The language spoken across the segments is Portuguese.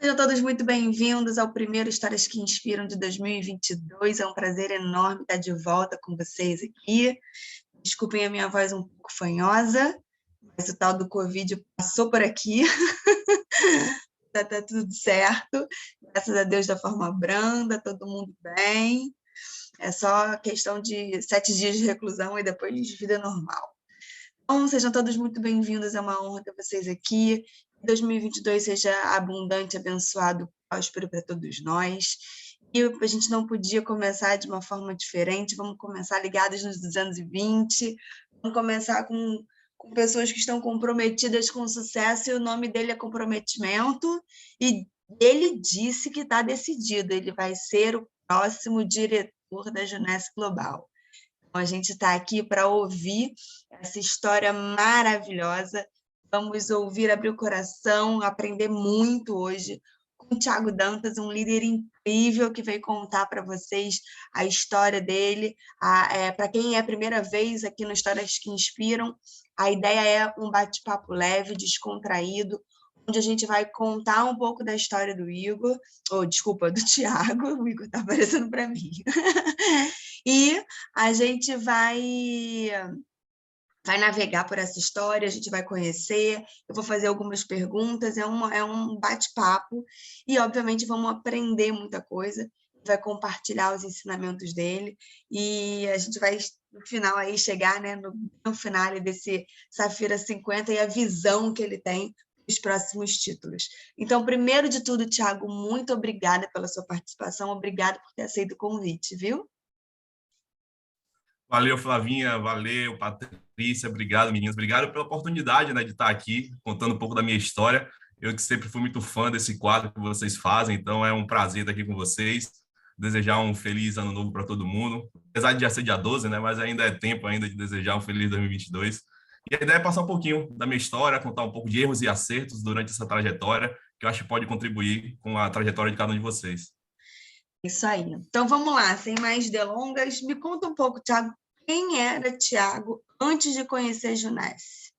Sejam todos muito bem-vindos ao primeiro Histórias que Inspiram de 2022. É um prazer enorme estar de volta com vocês aqui. Desculpem a minha voz um pouco fanhosa, mas o tal do Covid passou por aqui. Tá tudo certo. Graças a Deus, da forma branda, todo mundo bem. É só questão de 7 dias de reclusão e depois vida normal. Então, sejam todos muito bem-vindos, é uma honra ter vocês aqui. 2022 seja abundante, abençoado, próspero para todos nós. E a gente não podia começar de uma forma diferente, vamos começar ligados nos 220, vamos começar com pessoas que estão comprometidas com o sucesso, e o nome dele é Comprometimento, e ele disse que está decidido, ele vai ser o próximo diretor da Juness Global. Então, a gente está aqui para ouvir essa história maravilhosa. Vamos ouvir, abrir o coração, aprender muito hoje com o Thiago Dantas, um líder incrível que veio contar para vocês a história dele. Para quem é a primeira vez aqui no Histórias que Inspiram, a ideia é um bate-papo leve, descontraído, onde a gente vai contar um pouco da história do Igor, ou desculpa, do Thiago, o Igor está aparecendo para mim. E a gente vai navegar por essa história, a gente vai conhecer, eu vou fazer algumas perguntas, é um bate-papo, e obviamente vamos aprender muita coisa, vai compartilhar os ensinamentos dele, e a gente vai, no final, aí chegar, né, no final desse Safira 50 e a visão que ele tem dos próximos títulos. Então, primeiro de tudo, Thiago, muito obrigada pela sua participação, obrigada por ter aceito o convite, viu? Valeu, Flavinha, valeu, Patrícia, obrigado, meninas, obrigado pela oportunidade, né, de estar aqui contando um pouco da minha história. Eu que sempre fui muito fã desse quadro que vocês fazem, então é um prazer estar aqui com vocês. Desejar um feliz ano novo para todo mundo, apesar de já ser dia 12, né, mas ainda é tempo ainda de desejar um feliz 2022. E a ideia é passar um pouquinho da minha história, contar um pouco de erros e acertos durante essa trajetória, que eu acho que pode contribuir com a trajetória de cada um de vocês. Isso aí. Então vamos lá, sem mais delongas, me conta um pouco, Thiago, quem era Thiago antes de conhecer Juness?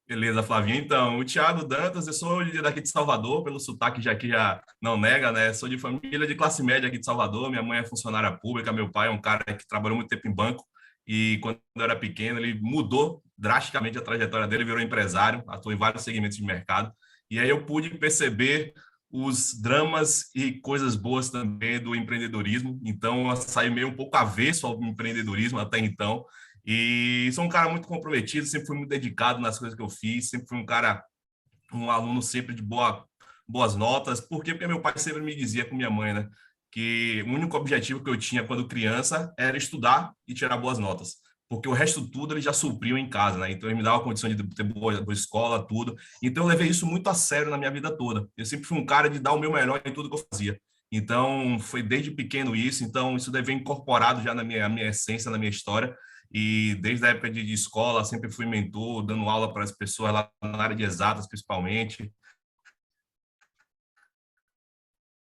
Beleza, Flavinho. Então, o Thiago Dantas, eu sou daqui de Salvador, pelo sotaque já que já não nega, né? Sou de família de classe média aqui de Salvador. Minha mãe é funcionária pública, meu pai é um cara que trabalhou muito tempo em banco e quando eu era pequeno ele mudou drasticamente a trajetória dele, virou empresário, atuou em vários segmentos de mercado. E aí eu pude perceber os dramas e coisas boas também do empreendedorismo. Então, eu saí meio um pouco avesso ao empreendedorismo até então. E sou um cara muito comprometido, sempre fui muito dedicado nas coisas que eu fiz, sempre fui um cara, um aluno sempre de boas notas. Por quê? Porque meu pai sempre me dizia com minha mãe, né, que o único objetivo que eu tinha quando criança era estudar e tirar boas notas. Porque o resto tudo ele já supriu em casa, né? Então ele me dava a condição de ter boa escola, tudo. Então eu levei isso muito a sério na minha vida toda. Eu sempre fui um cara de dar o meu melhor em tudo que eu fazia. Então foi desde pequeno isso. Então isso deve vir incorporado já na minha essência, na minha história. E desde a época de escola, sempre fui mentor, dando aula para as pessoas lá na área de exatas, principalmente.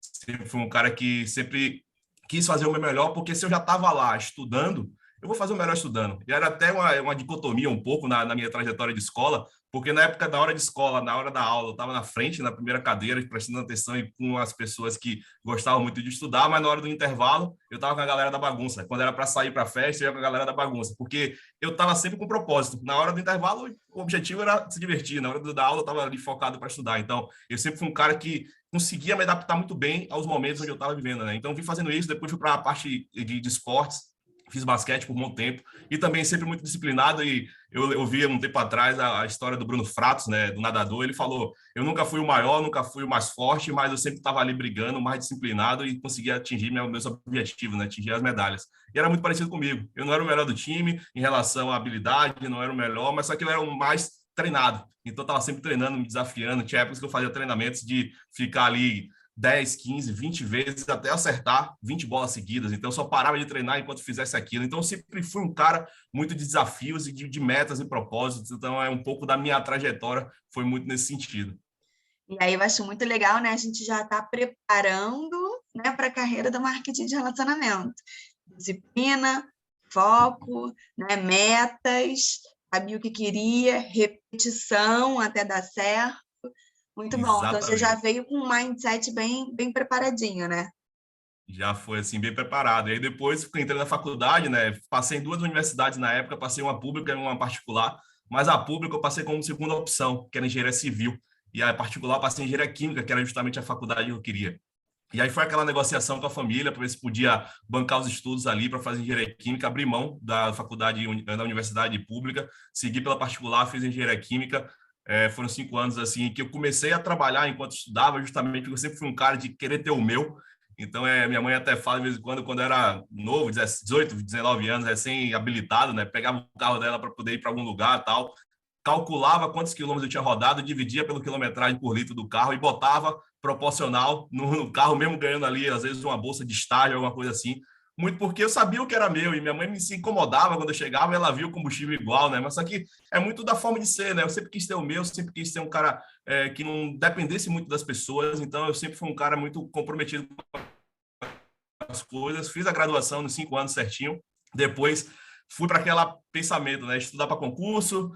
Sempre fui um cara que sempre quis fazer o meu melhor, porque se eu já estava lá estudando, eu vou fazer o melhor estudando. E era até uma dicotomia um pouco na minha trajetória de escola, porque na época da hora de escola, na hora da aula, eu estava na frente, na primeira cadeira, prestando atenção e com as pessoas que gostavam muito de estudar, mas na hora do intervalo, eu estava com a galera da bagunça. Quando era para sair para a festa, eu ia com a galera da bagunça, porque eu estava sempre com propósito. Na hora do intervalo, o objetivo era se divertir, na hora da aula, eu estava ali focado para estudar. Então, eu sempre fui um cara que conseguia me adaptar muito bem aos momentos onde eu estava vivendo, né? Então, vim fazendo isso, depois fui para a parte de esportes, fiz basquete por um bom tempo, e também sempre muito disciplinado, e eu vi um tempo atrás a história do Bruno Fratos, né, do nadador, ele falou, eu nunca fui o maior, nunca fui o mais forte, mas eu sempre estava ali brigando, mais disciplinado, e conseguia atingir meus objetivos, né, atingir as medalhas. E era muito parecido comigo, eu não era o melhor do time em relação à habilidade, não era o melhor, mas só que eu era o mais treinado. Então, eu estava sempre treinando, me desafiando. Tinha épocas que eu fazia treinamentos de ficar ali 10, 15, 20 vezes até acertar 20 bolas seguidas. Então, eu só parava de treinar enquanto fizesse aquilo. Então, eu sempre fui um cara muito de desafios e de metas e propósitos. Então, é um pouco da minha trajetória, foi muito nesse sentido. E aí eu acho muito legal, né? A gente já está preparando, né, para a carreira do marketing de relacionamento. Disciplina, foco, né, metas, sabia o que queria, repetição até dar certo. Muito bom. Então, você já Exatamente. veio com um mindset bem preparadinho, né? Já foi assim bem preparado. E aí depois entrei na faculdade, né? Passei em duas universidades na época, passei uma pública e uma particular, mas a pública eu passei como segunda opção, que era engenharia civil, e a particular eu passei em engenharia química, que era justamente a faculdade que eu queria. E aí foi aquela negociação com a família para ver se podia bancar os estudos ali para fazer engenharia química, abrir mão da faculdade da universidade pública, seguir pela particular, fiz engenharia química. Foram 5 anos assim que eu comecei a trabalhar enquanto estudava, justamente porque eu sempre fui um cara de querer ter o meu. Então, minha mãe até fala de vez em quando eu era novo, 18, 19 anos, recém-habilitado, né? Pegava o carro dela para poder ir para algum lugar tal, calculava quantos quilômetros eu tinha rodado, dividia pelo quilometragem por litro do carro e botava proporcional no carro, mesmo ganhando ali, às vezes, uma bolsa de estágio, alguma coisa assim. Muito porque eu sabia o que era meu e minha mãe me se incomodava quando eu chegava, ela via o combustível igual, né? Mas só que é muito da forma de ser, né? Eu sempre quis ter o meu, sempre quis ser um cara que não dependesse muito das pessoas, então eu sempre fui um cara muito comprometido as coisas, fiz a graduação nos 5 anos certinho, depois fui para aquele pensamento, né? Estudar para concurso,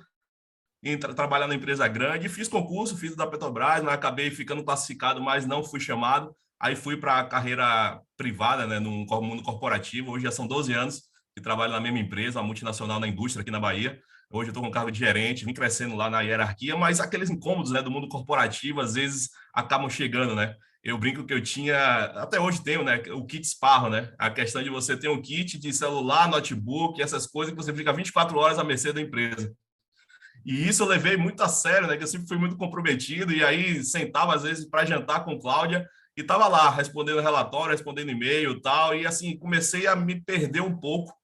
trabalhar na empresa grande, fiz concurso, fiz da Petrobras, mas acabei ficando classificado, mas não fui chamado. Aí fui para a carreira privada, né, no mundo corporativo. Hoje já são 12 anos que trabalho na mesma empresa, uma multinacional na indústria aqui na Bahia. Hoje eu estou com cargo de gerente, vim crescendo lá na hierarquia, mas aqueles incômodos, né, do mundo corporativo às vezes acabam chegando, né? Eu brinco que eu tinha, até hoje tenho, né, o kit esparro, né? A questão de você ter um kit de celular, notebook, essas coisas que você fica 24 horas à mercê da empresa. E isso eu levei muito a sério, né? Que eu sempre fui muito comprometido. E aí sentava, às vezes, para jantar com Cláudia e estava lá, respondendo relatório, respondendo e-mail e tal. E assim, comecei a me perder um pouco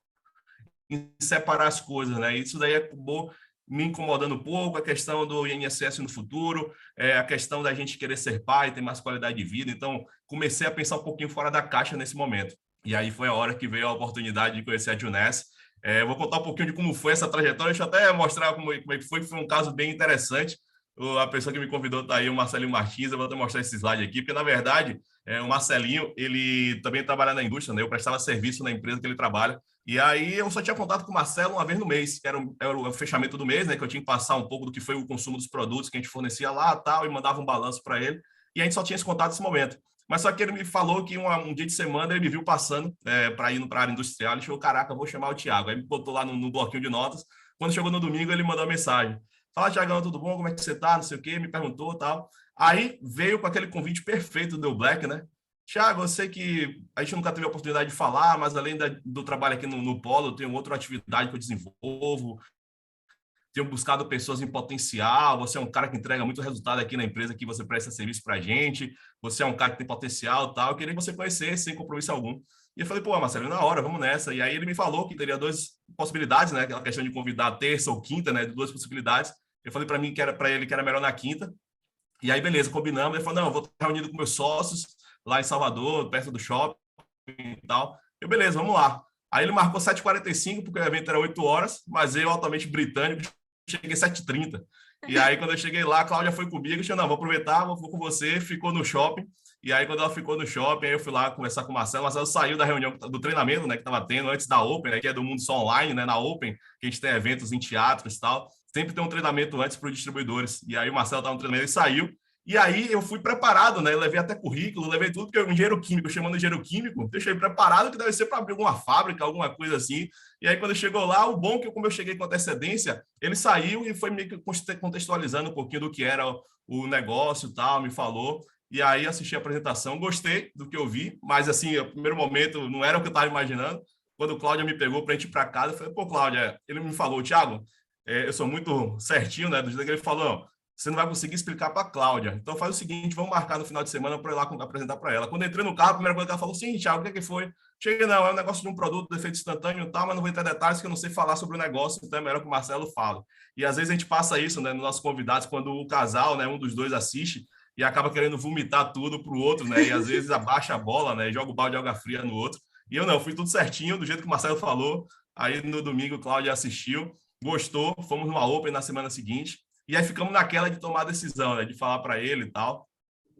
em separar as coisas, né? Isso daí acabou me incomodando um pouco, a questão do INSS no futuro, a questão da gente querer ser pai, ter mais qualidade de vida. Então, comecei a pensar um pouquinho fora da caixa nesse momento. E aí foi a hora que veio a oportunidade de conhecer a Juness. Eu vou contar um pouquinho de como foi essa trajetória, deixa eu até mostrar como é que foi um caso bem interessante. A pessoa que me convidou está aí, o Marcelinho Martins, eu vou até mostrar esse slide aqui, porque, na verdade, o Marcelinho, ele também trabalha na indústria, né? Eu prestava serviço na empresa que ele trabalha, e aí eu só tinha contato com o Marcelo uma vez no mês, que era o fechamento do mês, né? Que eu tinha que passar um pouco do que foi o consumo dos produtos que a gente fornecia lá tal, e mandava um balanço para ele, e a gente só tinha esse contato nesse momento. Mas só que ele me falou que um dia de semana ele me viu passando para ir para a área industrial. Ele falou: caraca, eu vou chamar o Thiago. Aí me botou lá no bloquinho de notas. Quando chegou no domingo, ele mandou uma mensagem: fala, Thiagão, tudo bom? Como é que você tá? Não sei o quê. Me perguntou tal. Aí veio com aquele convite perfeito do Black, né? Thiago, eu sei que a gente nunca teve a oportunidade de falar, mas além do trabalho aqui no Polo, eu tenho outra atividade que eu desenvolvo, tenho buscado pessoas em potencial, você é um cara que entrega muito resultado aqui na empresa que você presta serviço para a gente, você é um cara que tem potencial e tal, eu queria que você conhecesse sem compromisso algum. E eu falei: pô, Marcelo, na hora, vamos nessa. E aí ele me falou que teria duas possibilidades, né? Aquela questão de convidar terça ou quinta, né? Duas possibilidades. Eu falei para mim que era para ele que era melhor na quinta. E aí, beleza, combinamos. Ele falou: não, eu vou estar reunido com meus sócios lá em Salvador, perto do shopping e tal. Eu, beleza, vamos lá. Aí ele marcou 7h45, porque o evento era 8 horas, mas eu, altamente britânico, cheguei 7h30. E aí, quando eu cheguei lá, a Cláudia foi comigo, eu disse: não, vou aproveitar, vou com você, ficou no shopping. E aí, quando ela ficou no shopping, aí eu fui lá conversar com o Marcelo. O Marcelo saiu da reunião do treinamento, né, que estava tendo antes da Open, né, que é do mundo só online, né, na Open, que a gente tem eventos em teatros e tal. Sempre tem um treinamento antes para os distribuidores. E aí o Marcelo estava no treinamento e saiu. E aí eu fui preparado, né? Eu levei até currículo, levei tudo, porque eu engenheiro químico, chamando de engenheiro químico, deixei preparado que deve ser para abrir alguma fábrica, alguma coisa assim. E aí, quando chegou lá, o bom é que, como eu cheguei com antecedência, ele saiu e foi meio que contextualizando um pouquinho do que era o negócio e tal, me falou. E aí assisti a apresentação, gostei do que eu vi, mas assim, o primeiro momento não era o que eu estava imaginando. Quando o Cláudia me pegou para a gente ir para casa, eu falei: pô, Cláudia, ele me falou: Thiago, eu sou muito certinho, né? Do jeito que ele falou: você não vai conseguir explicar para a Cláudia. Então faz o seguinte, vamos marcar no final de semana para ir lá apresentar para ela. Quando eu entrei no carro, a primeira coisa que ela falou: sim, Thiago, o que foi? Cheguei, não, é um negócio de um produto de efeito instantâneo e tal, mas não vou entrar em detalhes que eu não sei falar sobre o negócio, então é melhor que o Marcelo fale. E às vezes a gente passa isso, né, nos nossos convidados, quando o casal, né, um dos dois assiste e acaba querendo vomitar tudo para o outro, né, e às vezes abaixa a bola, né, e joga o balde de água fria no outro. E eu não, fui tudo certinho, do jeito que o Marcelo falou. Aí no domingo o Cláudio assistiu, gostou, fomos numa Open na semana seguinte. E aí ficamos naquela de tomar a decisão, né, de falar para ele e tal.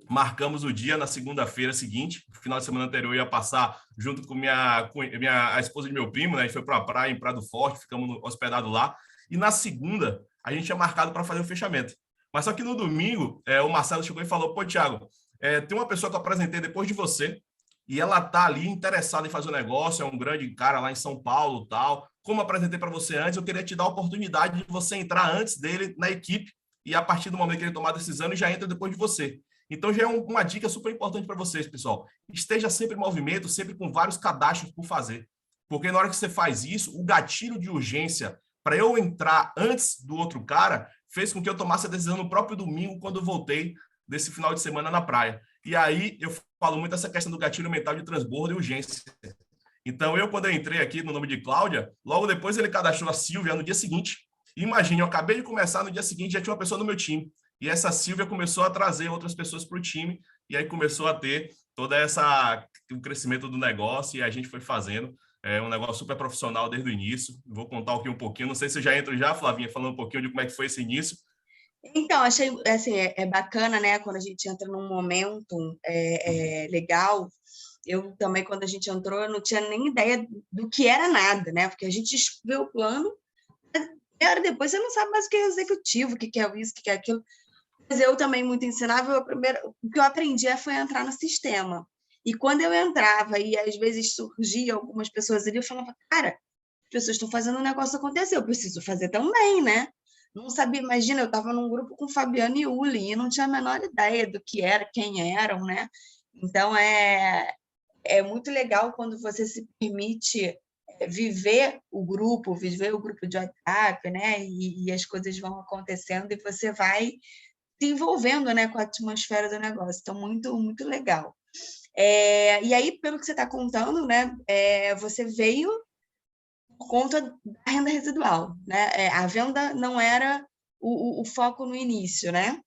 Marcamos o dia na segunda-feira seguinte. No final de semana anterior, eu ia passar junto com a esposa de meu primo, né? A gente foi para a praia em Prado Forte, ficamos hospedados lá. E na segunda, a gente tinha marcado para fazer o fechamento. Mas só que no domingo, o Marcelo chegou e falou, pô, Thiago, tem uma pessoa que eu apresentei depois de você, e ela tá ali interessada em fazer o negócio, é um grande cara lá em São Paulo, tal. Como eu apresentei para você antes, eu queria te dar a oportunidade de você entrar antes dele na equipe, e a partir do momento que ele tomar a decisão, ele já entra depois de você. Então já é uma dica super importante para vocês, pessoal. Esteja sempre em movimento, sempre com vários cadastros por fazer. Porque na hora que você faz isso, o gatilho de urgência para eu entrar antes do outro cara fez com que eu tomasse a decisão no próprio domingo, quando eu voltei desse final de semana na praia. E aí eu falo muito essa questão do gatilho mental de transbordo e urgência. Então, quando eu entrei aqui no nome de Cláudia, logo depois ele cadastrou a Silvia no dia seguinte. Imagine, eu acabei de começar, no dia seguinte já tinha uma pessoa no meu time. E essa Silvia começou a trazer outras pessoas para o time, e aí começou a ter o crescimento do negócio, e a gente foi fazendo. É um negócio super profissional desde o início. Vou contar aqui um pouquinho. Não sei se eu já entro já, Flavinha, falando um pouquinho de como é que foi esse início. Então, achei assim, bacana, né? Quando a gente entra num momento legal. Eu também, quando a gente entrou, eu não tinha nem ideia do que era nada, né? Porque a gente vê o plano, e depois você não sabe mais o que é executivo, o que é isso, o que é aquilo. Mas eu também, muito ensinável, o que eu aprendi foi entrar no sistema. E quando eu entrava, e às vezes surgia algumas pessoas ali, eu falava, cara, as pessoas estão fazendo o negócio acontecer, eu preciso fazer também, né? Não sabia, imagina, eu estava num grupo com Fabiano e Uli, e não tinha a menor ideia do que era, quem eram, né? Então, é muito legal quando você se permite viver o grupo de WhatsApp, né? E as coisas vão acontecendo e você vai se envolvendo, né, com a atmosfera do negócio. Então, muito, muito legal. E aí, pelo que você está contando, né, você veio por conta da renda residual, né? A venda não era o foco no início, né?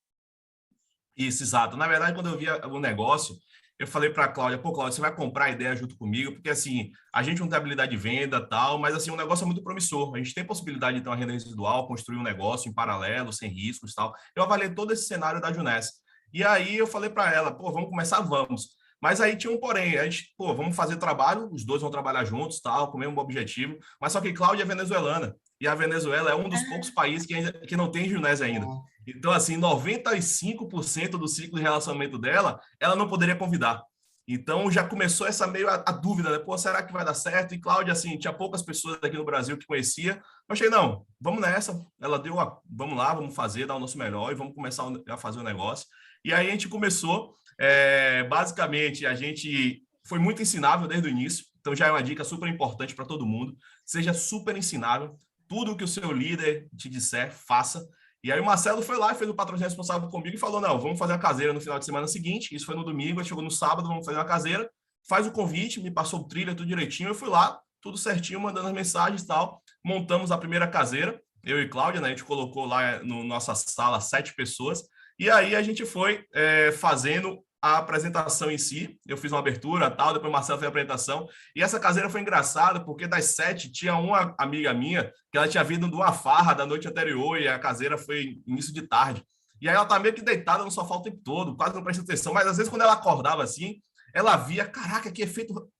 Isso, exato. Na verdade, quando eu via o negócio, eu falei para a Cláudia, pô, Cláudia, você vai comprar a ideia junto comigo, porque assim, a gente não tem habilidade de venda tal, mas assim, o negócio é muito promissor. A gente tem possibilidade de ter uma renda residual, construir um negócio em paralelo, sem riscos tal. Eu avaliei todo esse cenário da Juness. E aí eu falei para ela, pô, vamos começar, vamos. Mas aí tinha um porém, a gente, pô, vamos fazer trabalho, os dois vão trabalhar juntos, tal, com o mesmo objetivo, mas só que Cláudia é venezuelana, e a Venezuela é um dos poucos países que não tem Juness ainda. Então, assim, 95% do ciclo de relacionamento dela, ela não poderia convidar. Então, já começou essa meio a dúvida, né? Pô, será que vai dar certo? E Cláudia, assim, tinha poucas pessoas aqui no Brasil que conhecia. Eu achei, não, vamos nessa. Ela deu vamos lá, vamos fazer, dar o nosso melhor e vamos começar a fazer o negócio. E aí a gente começou, basicamente, a gente foi muito ensinável desde o início. Então, já é uma dica super importante para todo mundo. Seja super ensinável. Tudo que o seu líder te disser, faça. E aí o Marcelo foi lá, fez o patrocínio responsável comigo e falou, não, vamos fazer a caseira no final de semana seguinte. Isso foi no domingo, a gente chegou no sábado, vamos fazer uma caseira. Faz o convite, me passou o trilha, tudo direitinho. Eu fui lá, tudo certinho, mandando as mensagens e tal. Montamos a primeira caseira, eu e Cláudia, né? A gente colocou lá no nossa sala 7 pessoas. E aí a gente foi fazendo a apresentação em si. Eu fiz uma abertura tal, depois o Marcelo fez a apresentação. E essa caseira foi engraçada, porque das 7 tinha uma amiga minha que ela tinha vindo de uma farra da noite anterior e a caseira foi início de tarde. E aí ela tá meio que deitada no sofá o tempo todo, quase não presta atenção, mas às vezes quando ela acordava assim, ela via, caraca, que efeito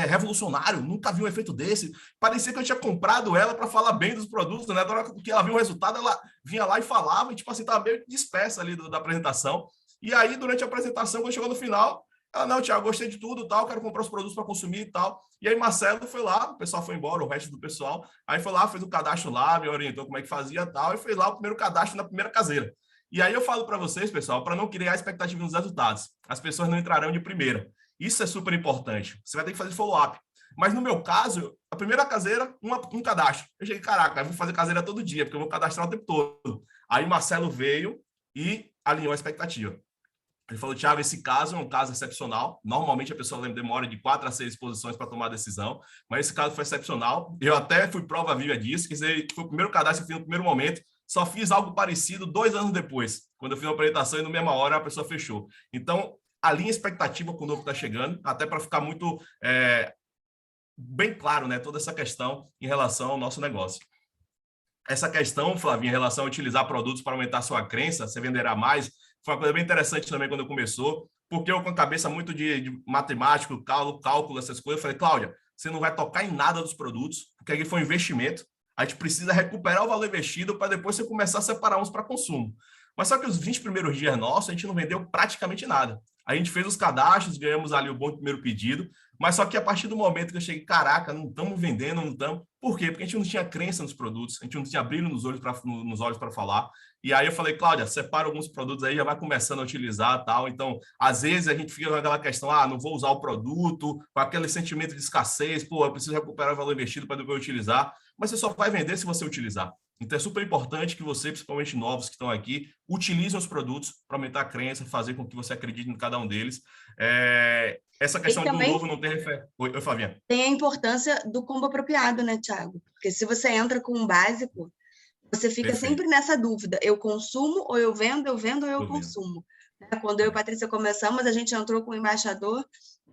revolucionário, nunca vi um efeito desse. Parecia que eu tinha comprado ela para falar bem dos produtos, né? Na hora que ela viu o resultado, ela vinha lá e falava, e tipo assim, tava meio dispersa ali da apresentação. E aí, durante a apresentação, quando chegou no final, ela, não, Thiago, gostei de tudo, tal, quero comprar os produtos para consumir e tal. E aí, Marcelo foi lá, o pessoal foi embora, o resto do pessoal. Aí foi lá, fez o cadastro lá, me orientou como é que fazia e tal, e fez lá o primeiro cadastro na primeira caseira. E aí eu falo para vocês, pessoal, para não criar expectativa nos resultados. As pessoas não entrarão de primeira. Isso é super importante. Você vai ter que fazer follow-up. Mas no meu caso, a primeira caseira, um cadastro. Eu cheguei, caraca, eu vou fazer caseira todo dia, porque eu vou cadastrar o tempo todo. Aí o Marcelo veio e alinhou a expectativa. Ele falou, Thiago, esse caso é um caso excepcional. Normalmente a pessoa demora de 4 a 6 exposições para tomar a decisão, mas esse caso foi excepcional. Eu até fui prova viva disso, que foi o primeiro cadastro que eu fiz no primeiro momento. Só fiz algo parecido 2 anos depois, quando eu fiz uma apresentação e na mesma hora a pessoa fechou. Então, alinha expectativa com o novo que está chegando, até para ficar muito bem claro, né, toda essa questão em relação ao nosso negócio. Essa questão, Flavinha, em relação a utilizar produtos para aumentar sua crença, você venderá mais, foi uma coisa bem interessante também quando começou, porque eu com a cabeça muito de matemático, cálculo, essas coisas, eu falei, Cláudia, você não vai tocar em nada dos produtos, porque aqui foi um investimento, a gente precisa recuperar o valor investido para depois você começar a separar uns para consumo. Mas só que os 20 primeiros dias nossos, a gente não vendeu praticamente nada. A gente fez os cadastros, ganhamos ali o bom primeiro pedido, mas só que a partir do momento que eu cheguei, caraca, não estamos vendendo, não estamos. Por quê? Porque a gente não tinha crença nos produtos, a gente não tinha brilho nos olhos para falar. E aí eu falei, Cláudia, separa alguns produtos aí, já vai começando a utilizar tal. Então, às vezes a gente fica com aquela questão, não vou usar o produto, com aquele sentimento de escassez, pô, eu preciso recuperar o valor investido para depois utilizar. Mas você só vai vender se você utilizar. Então, é super importante que você, principalmente novos que estão aqui, utilizem os produtos para aumentar a crença, fazer com que você acredite em cada um deles. Essa questão do novo não tem referência. Oi, Flavinha. Tem a importância do combo apropriado, né, Thiago? Porque se você entra com um básico, você fica Perfeito. sempre nessa dúvida. Eu consumo ou eu vendo ou eu consumo. Quando eu e a Patrícia começamos, a gente entrou com o embaixador.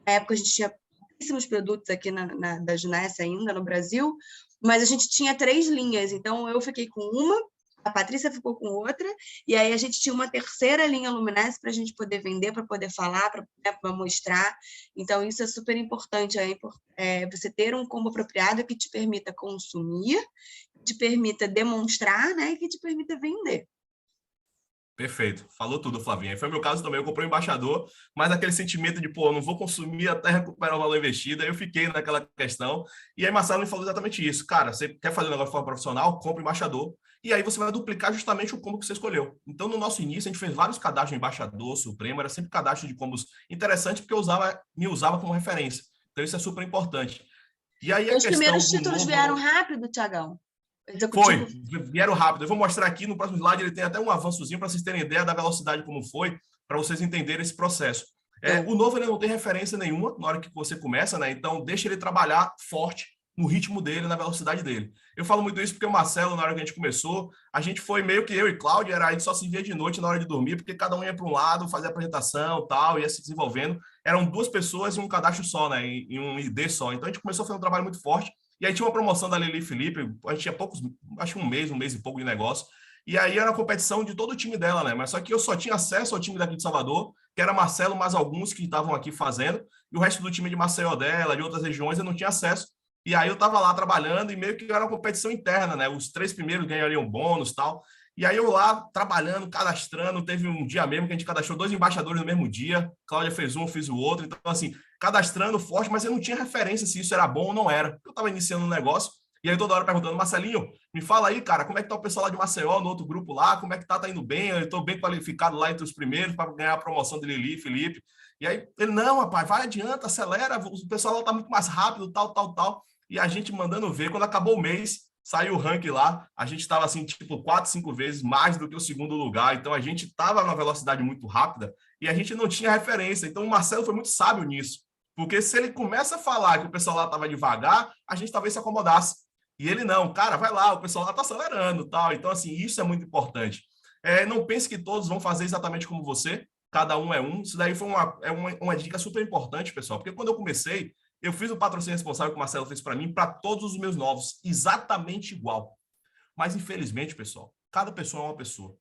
Na época, a gente tinha pouquíssimos produtos aqui da Junesse ainda, no Brasil, mas a gente tinha 3 linhas. Então, eu fiquei com uma, a Patrícia ficou com outra, e aí a gente tinha uma terceira linha Luminesce para a gente poder vender, para poder falar, para mostrar. Então, isso é super importante, você ter um combo apropriado que te permita consumir, que te permita demonstrar, né, e que te permita vender. Perfeito, falou tudo, Flavinha. Foi o meu caso também, eu comprei um embaixador, mas aquele sentimento de, pô, eu não vou consumir até recuperar o valor investido, aí eu fiquei naquela questão, e aí Marcelo me falou exatamente isso. Cara, você quer fazer um negócio de forma profissional? Compre embaixador, e aí você vai duplicar justamente o combo que você escolheu. Então, no nosso início, a gente fez vários cadastros de embaixador, Supremo, era sempre cadastro de combos interessantes, porque eu me usava como referência. Então, isso é super importante. E aí Os primeiros títulos vieram rápido, Thiagão? Foi, vieram rápido. Eu vou mostrar aqui no próximo slide, ele tem até um avançozinho para vocês terem ideia da velocidade como foi, para vocês entenderem esse processo. O novo ele não tem referência nenhuma na hora que você começa, né? Então deixa ele trabalhar forte no ritmo dele, na velocidade dele. Eu falo muito isso porque o Marcelo, na hora que a gente começou, a gente foi meio que eu e Cláudia, a gente só se via de noite na hora de dormir, porque cada um ia para um lado, fazia apresentação, tal, ia se desenvolvendo. Eram 2 pessoas em um cadastro só, né? Em um ID só. Então a gente começou a fazer um trabalho muito forte. E aí tinha uma promoção da Lili Felipe, a gente tinha poucos, acho que um mês e pouco de negócio. E aí era a competição de todo o time dela, né? Mas só que eu só tinha acesso ao time daqui de Salvador, que era Marcelo, mais alguns que estavam aqui fazendo, e o resto do time de Maceió dela, de outras regiões, eu não tinha acesso. E aí eu estava lá trabalhando e meio que era uma competição interna, né? Os 3 primeiros ganhariam bônus e tal. E aí eu lá trabalhando, cadastrando, teve um dia mesmo que a gente cadastrou 2 embaixadores no mesmo dia, Cláudia fez um, eu fiz o outro, então assim, cadastrando forte, mas eu não tinha referência se isso era bom ou não era. Eu estava iniciando um negócio, e aí toda hora perguntando, Marcelinho, me fala aí, cara, como é que tá o pessoal lá de Maceió, no outro grupo lá, como é que tá indo bem? Eu estou bem qualificado lá entre os primeiros para ganhar a promoção de Lili, Felipe. E aí ele, não, rapaz, vai adianta, acelera, o pessoal lá tá muito mais rápido, tal. E a gente mandando ver, quando acabou o mês, saiu o ranking lá, a gente estava assim, tipo, 4, 5 vezes mais do que o segundo lugar, então a gente estava numa velocidade muito rápida e a gente não tinha referência, então o Marcelo foi muito sábio nisso, porque se ele começa a falar que o pessoal lá estava devagar, a gente talvez se acomodasse, e ele não, cara, vai lá, o pessoal lá está acelerando, tal, então assim, isso é muito importante. Não pense que todos vão fazer exatamente como você, cada um é um, isso daí foi uma dica super importante, pessoal, porque quando eu comecei, eu fiz o patrocínio responsável que o Marcelo fez para mim, para todos os meus novos, exatamente igual. Mas, infelizmente, pessoal, cada pessoa é uma pessoa.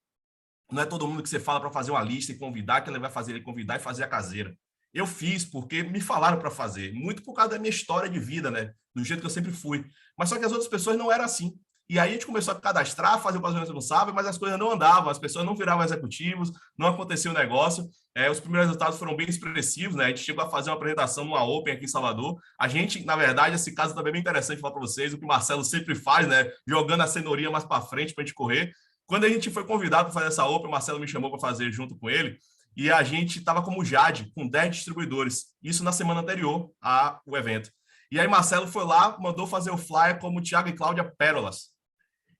Não é todo mundo que você fala para fazer uma lista e convidar, que ele vai fazer ele convidar e fazer a caseira. Eu fiz porque me falaram para fazer, muito por causa da minha história de vida, né? Do jeito que eu sempre fui. Mas só que as outras pessoas não eram assim. E aí a gente começou a cadastrar, fazer o patrocínio responsável, mas as coisas não andavam, as pessoas não viravam executivos, não acontecia o negócio. Os primeiros resultados foram bem expressivos, né? A gente chegou a fazer uma apresentação numa Open aqui em Salvador. A gente, na verdade, esse caso também é bem interessante falar para vocês, o que o Marcelo sempre faz, né? Jogando a cenourinha mais para frente para a gente correr. Quando a gente foi convidado para fazer essa Open, o Marcelo me chamou para fazer junto com ele, e a gente estava como Jade, com 10 distribuidores. Isso na semana anterior ao evento. E aí Marcelo foi lá, mandou fazer o flyer como Thiago e Cláudia Pérolas.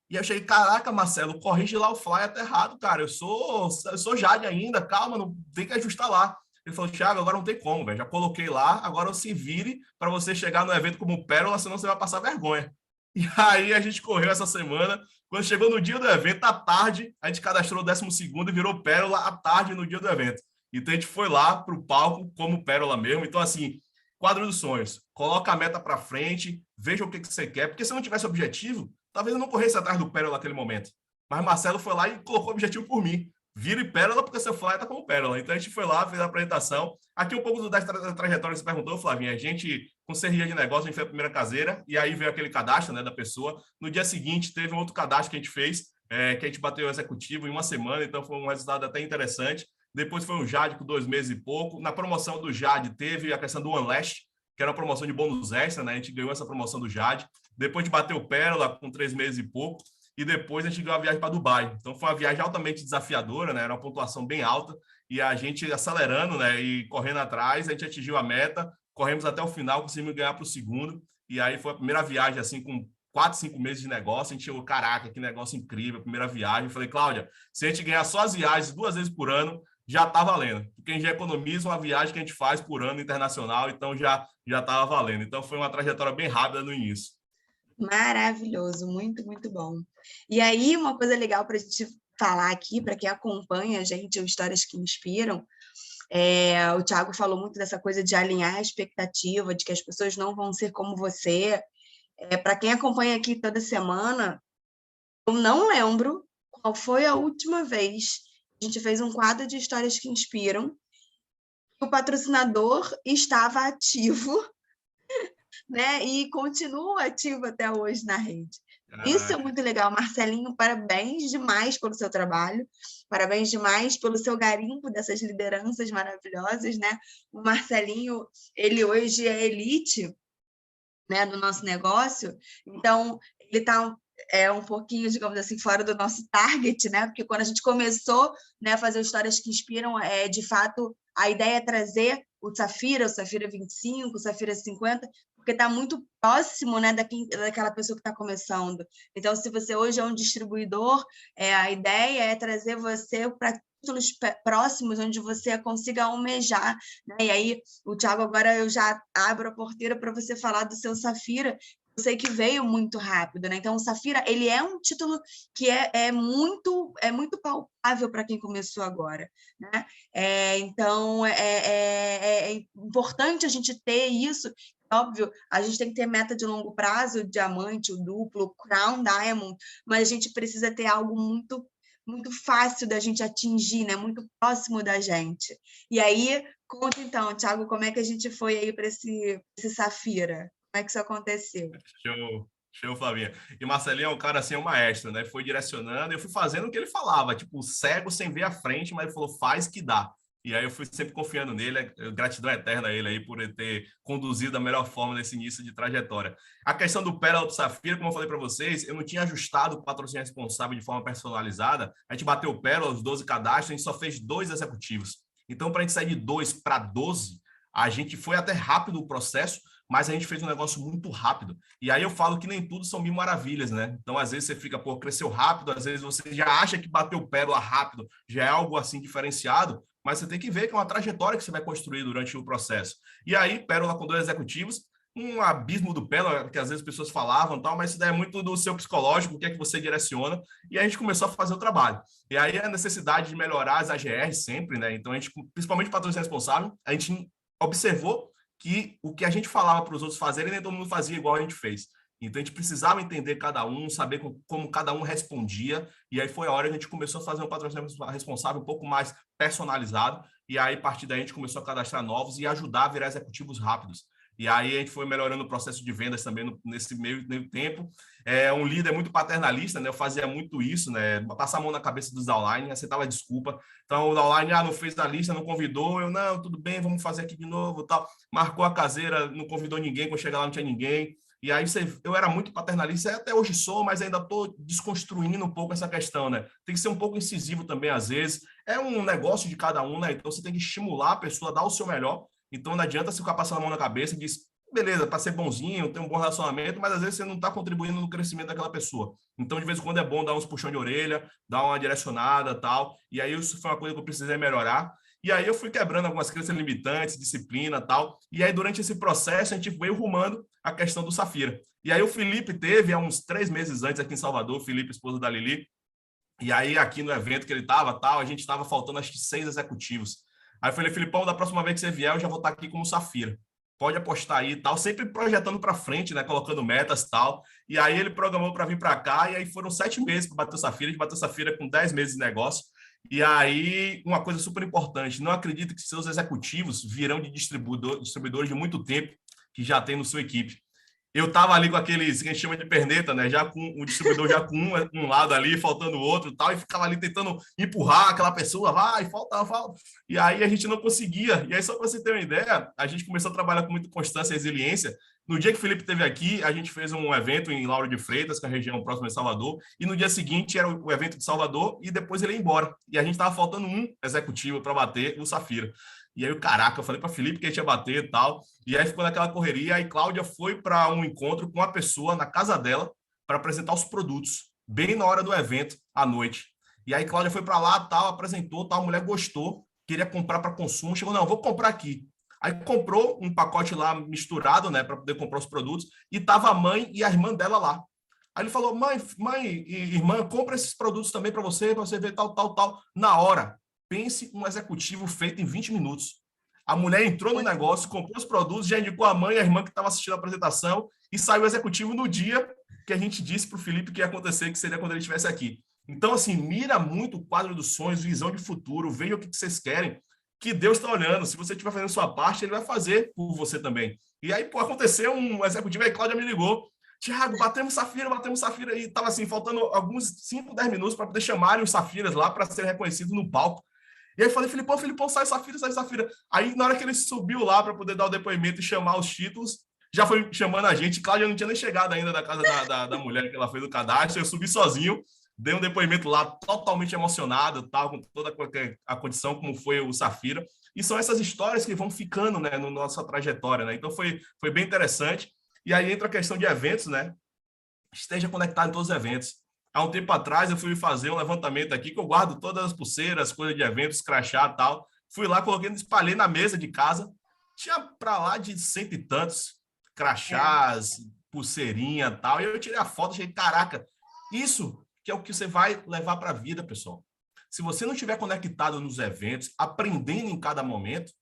E eu cheguei, caraca, Marcelo, corrige lá o flyer, tá errado, cara. Eu sou Jade ainda, calma, não tem que ajustar lá. Ele falou, Thiago, agora não tem como, velho. Já coloquei lá, agora se vire para você chegar no evento como Pérola, senão você vai passar vergonha. E aí a gente correu essa semana. Quando chegou no dia do evento, à tarde, a gente cadastrou o 12º e virou Pérola à tarde no dia do evento. Então a gente foi lá para o palco como Pérola mesmo. Então, assim, quadro dos sonhos. Coloca a meta para frente, veja o que você quer, porque se não tivesse objetivo, talvez eu não corresse atrás do Pérola naquele momento. Mas Marcelo foi lá e colocou o objetivo por mim. Vire Pérola, porque seu flyer está como Pérola. Então a gente foi lá, fez a apresentação. Aqui um pouco da trajetória que você perguntou, Flavinha. A gente, com serria de negócio, a gente fez a primeira caseira, e aí veio aquele cadastro, né, da pessoa. No dia seguinte, teve um outro cadastro que a gente fez, que a gente bateu o executivo em uma semana, então foi um resultado até interessante. Depois foi o Jade com 2 meses e pouco. Na promoção do Jade teve a questão do One Last, que era uma promoção de bônus extra, né? A gente ganhou essa promoção do Jade. Depois a gente bateu o Pérola com 3 meses e pouco. E depois a gente ganhou a viagem para Dubai. Então foi uma viagem altamente desafiadora, né? Era uma pontuação bem alta. E a gente acelerando, né? E correndo atrás, a gente atingiu a meta. Corremos até o final, conseguimos ganhar para o segundo. E aí foi a primeira viagem, assim, com 4, 5 meses de negócio. A gente chegou, caraca, que negócio incrível, primeira viagem. Eu falei, Cláudia, se a gente ganhar só as viagens 2 vezes por ano, já está valendo. Porque a gente já economiza uma viagem que a gente faz por ano internacional, então já estava valendo. Então foi uma trajetória bem rápida no início. Maravilhoso, muito, muito bom. E aí, uma coisa legal para a gente falar aqui, para quem acompanha a gente, Histórias que Inspiram, o Thiago falou muito dessa coisa de alinhar a expectativa, de que as pessoas não vão ser como você. Para quem acompanha aqui toda semana, eu não lembro qual foi a última vez que a gente fez um quadro de Histórias que Inspiram, o patrocinador estava ativo, né? E continua ativo até hoje na rede. Isso é muito legal, Marcelinho, parabéns demais pelo seu trabalho, parabéns demais pelo seu garimpo dessas lideranças maravilhosas, né? O Marcelinho, ele hoje é elite, né, do nosso negócio, então ele está um pouquinho, digamos assim, fora do nosso target, né? Porque quando a gente começou, né, a fazer Histórias que Inspiram, de fato, a ideia é trazer o Safira 25, o Safira 50, porque está muito próximo, né, daquela pessoa que está começando. Então, se você hoje é um distribuidor, a ideia é trazer você para títulos próximos, onde você consiga almejar, né? E aí, o Thiago, agora eu já abro a porteira para você falar do seu Safira. Eu sei que veio muito rápido, né? Então, o Safira, ele é um título que é muito palpável para quem começou agora, né? Então, é importante a gente ter isso. Óbvio, a gente tem que ter meta de longo prazo, o diamante, o duplo, o crown, diamond, mas a gente precisa ter algo muito fácil da gente atingir, né? Muito próximo da gente. E aí, conta então, Thiago, como é que a gente foi aí para esse Safira? Como é que isso aconteceu? Show, Flavinha. E o Marcelinho é um cara assim, um maestro, né? Foi direcionando, eu fui fazendo o que ele falava, tipo, cego sem ver a frente, mas ele falou, faz que dá. E aí eu fui sempre confiando nele, gratidão eterna a ele aí por ele ter conduzido da melhor forma nesse início de trajetória. A questão do Pérola do Safira, como eu falei para vocês, eu não tinha ajustado o patrocínio responsável de forma personalizada. A gente bateu o Pérola, os 12 cadastros, a gente só fez 2 executivos. Então, para a gente sair de 2 para 12, a gente foi até rápido o processo, mas a gente fez um negócio muito rápido. E aí eu falo que nem tudo são mil maravilhas, né? Então, às vezes você fica, pô, cresceu rápido, às vezes você já acha que bateu pérola rápido, já é algo assim diferenciado, mas você tem que ver que é uma trajetória que você vai construir durante o processo. E aí, pérola com 2 executivos, um abismo do pérola, que às vezes as pessoas falavam, tal, mas isso daí é muito do seu psicológico, o que é que você direciona, e a gente começou a fazer o trabalho. E aí a necessidade de melhorar as AGRs sempre, né? Então, a gente, principalmente patrocínio responsável, a gente observou que o que a gente falava para os outros fazerem, nem todo mundo fazia igual a gente fez. Então, a gente precisava entender cada um, saber como cada um respondia, e aí foi a hora que a gente começou a fazer um patrocínio responsável um pouco mais personalizado, e aí, a partir daí, a gente começou a cadastrar novos e ajudar a virar executivos rápidos. E aí, a gente foi melhorando o processo de vendas também nesse meio tempo. Um líder muito paternalista, né? Eu fazia muito isso, né? Passar a mão na cabeça dos downline, aceitava desculpa. Então, o downline, não fez a lista, não convidou. Eu, não, tudo bem, vamos fazer aqui de novo, tal. Marcou a caseira, não convidou ninguém, quando chegar lá não tinha ninguém. E aí eu era muito paternalista, até hoje sou, mas ainda estou desconstruindo um pouco essa questão, né? Tem que ser um pouco incisivo também, às vezes. É um negócio de cada um, né? Então você tem que estimular a pessoa a dar o seu melhor. Então não adianta você ficar passando a mão na cabeça e diz, beleza, para ser bonzinho, ter um bom relacionamento, mas às vezes você não está contribuindo no crescimento daquela pessoa. Então, de vez em quando é bom dar uns puxão de orelha, dar uma direcionada, tal. E aí isso foi uma coisa que eu precisei melhorar. E aí eu fui quebrando algumas crenças limitantes, disciplina, tal. E aí durante esse processo a gente veio rumando a questão do Safira. E aí o Felipe teve há uns 3 meses antes aqui em Salvador, o Felipe, esposo da Lili. E aí aqui no evento que ele estava, tal, a gente estava faltando acho que 6 executivos. Aí eu falei, Filipão, da próxima vez que você vier, eu já vou estar aqui como Safira. Pode apostar aí e tal, sempre projetando para frente, né, colocando metas e tal. E aí ele programou para vir para cá, e aí foram 7 meses para bater o Safira, a gente bateu o Safira com 10 meses de negócio. E aí, uma coisa super importante, não acredite que seus executivos virão de distribuidores de muito tempo que já tem no sua equipe. eu estava ali com aqueles que a gente chama de perneta, né? Já com o distribuidor já com um lado ali, faltando o outro e tal, e ficava ali tentando empurrar aquela pessoa, vai, falta, falta. E aí a gente não conseguia. E aí, só para você ter uma ideia, a gente começou a trabalhar com muita constância e resiliência. No dia que o Felipe esteve aqui, a gente fez um evento em Lauro de Freitas, que é a região próxima de Salvador, e no dia seguinte era o evento de Salvador, e depois ele ia embora. E a gente estava faltando um executivo para bater o Safira. E aí, caraca, eu falei para Felipe que a gente ia bater e tal. E aí ficou naquela correria. Aí Cláudia foi para um encontro com a pessoa na casa dela para apresentar os produtos, bem na hora do evento, à noite. E aí Cláudia foi para lá, tal, apresentou, tal, a mulher gostou, queria comprar para consumo, chegou, não, vou comprar aqui. Aí comprou um pacote lá misturado, né, para poder comprar os produtos, e tava a mãe e a irmã dela lá. Aí ele falou, mãe e irmã, compra esses produtos também para você ver tal, tal, tal. Na hora, pense um executivo feito em 20 minutos. A mulher entrou no negócio, comprou os produtos, já indicou a mãe e a irmã que estava assistindo a apresentação e saiu o executivo no dia que a gente disse para o Felipe que ia acontecer, que seria quando ele estivesse aqui. Então, assim, mira muito o quadro dos sonhos, visão de futuro, veja o que vocês querem, que Deus está olhando. Se você estiver fazendo a sua parte, ele vai fazer por você também. E aí, pô, aconteceu um executivo, aí Cláudia me ligou, Tiago, batemos Safira, e estava assim, faltando alguns 5, 10 minutos para poder chamarem os Safiras lá para ser reconhecido no palco. E aí eu falei, Filipão, sai Safira. Aí, na hora que ele subiu lá para poder dar o depoimento e chamar os títulos, já foi chamando a gente. Cláudia não tinha nem chegado ainda da casa da mulher que ela fez o cadastro. Eu subi sozinho, dei um depoimento lá totalmente emocionado, tal, com toda a condição como foi o Safira. E são essas histórias que vão ficando, né, na nossa trajetória, né? Então foi bem interessante. E aí entra a questão de eventos, né? Esteja conectado em todos os eventos. Há um tempo atrás eu fui fazer um levantamento aqui, que eu guardo todas as pulseiras, coisas de eventos, crachá e tal. Fui lá, coloquei, espalhei na mesa de casa. Tinha para lá de 100 e tantos crachás, pulseirinha e tal. E eu tirei a foto e achei, caraca, isso que é o que você vai levar para a vida, pessoal. Se você não estiver conectado nos eventos, aprendendo em cada momento,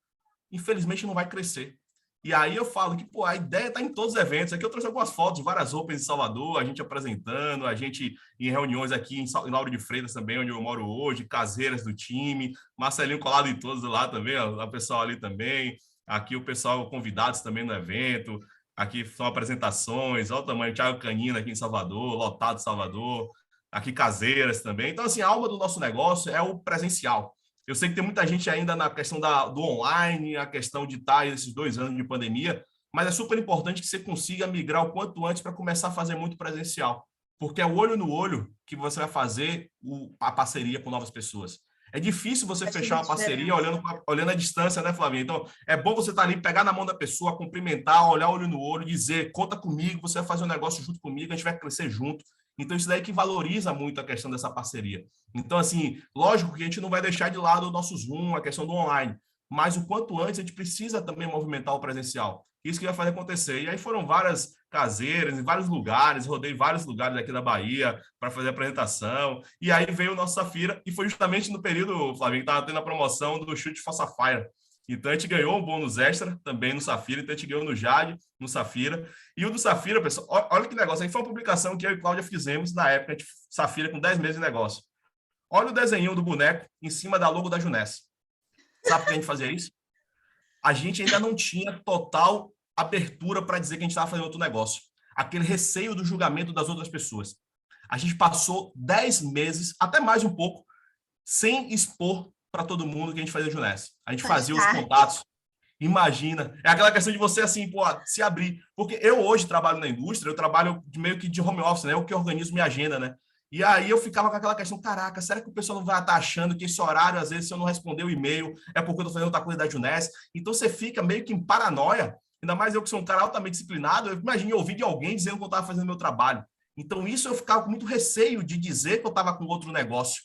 infelizmente não vai crescer. E aí eu falo que, pô, a ideia está em todos os eventos. Aqui eu trouxe algumas fotos de várias Opens em Salvador, a gente apresentando, a gente em reuniões aqui em Lauro de Freitas também, onde eu moro hoje, caseiras do time, Marcelinho colado em todos lá também, ó, o pessoal ali também, aqui o pessoal convidados também no evento, aqui são apresentações, olha o tamanho, Thiago Canino aqui em Salvador, lotado Salvador, aqui caseiras também. Então, assim, a alma do nosso negócio é o presencial. Eu sei que tem muita gente ainda na questão do online, a questão de estar esses 2 anos de pandemia, mas é super importante que você consiga migrar o quanto antes para começar a fazer muito presencial, porque é o olho no olho que você vai fazer a parceria com novas pessoas. É difícil você fechar uma parceria olhando a distância, né, Flavinha? Então, é bom você estar ali, pegar na mão da pessoa, cumprimentar, olhar olho no olho, dizer, conta comigo, você vai fazer um negócio junto comigo, a gente vai crescer junto. Então, isso daí que valoriza muito a questão dessa parceria. Então, assim, lógico que a gente não vai deixar de lado o nosso Zoom, a questão do online, mas o quanto antes a gente precisa também movimentar o presencial. Isso que vai fazer acontecer. E aí foram várias caseiras, em vários lugares, rodei vários lugares aqui da Bahia para fazer a apresentação. E aí veio o nosso Safira, e foi justamente no período, Flavinho, que estava tendo a promoção do Chute for Sapphire. Então a gente ganhou um bônus extra também no Safira, então a gente ganhou no Jade, no Safira. E o do Safira, pessoal, olha que negócio, aí foi uma publicação que eu e Cláudia fizemos na época, a gente, Safira com 10 meses de negócio. Olha o desenho do boneco em cima da logo da Juness. Sabe por que a gente fazia isso? A gente ainda não tinha total abertura para dizer que a gente estava fazendo outro negócio. Aquele receio do julgamento das outras pessoas. A gente passou 10 meses, até mais um pouco, sem expor para todo mundo que a gente fazia Juness. A gente fazia os contatos. Imagina. É aquela questão de você, assim, pô, se abrir. Porque eu hoje trabalho na indústria, eu trabalho meio que de home office, né? Eu que organizo minha agenda, né? E aí eu ficava com aquela questão, caraca, será que o pessoal não vai estar achando que esse horário, às vezes, se eu não responder o e-mail, é porque eu estou fazendo outra coisa da Juness? Então você fica meio que em paranoia, ainda mais eu que sou um cara altamente disciplinado, eu imagine ouvir de alguém dizendo que eu estava fazendo meu trabalho. Então isso eu ficava com muito receio de dizer que eu estava com outro negócio.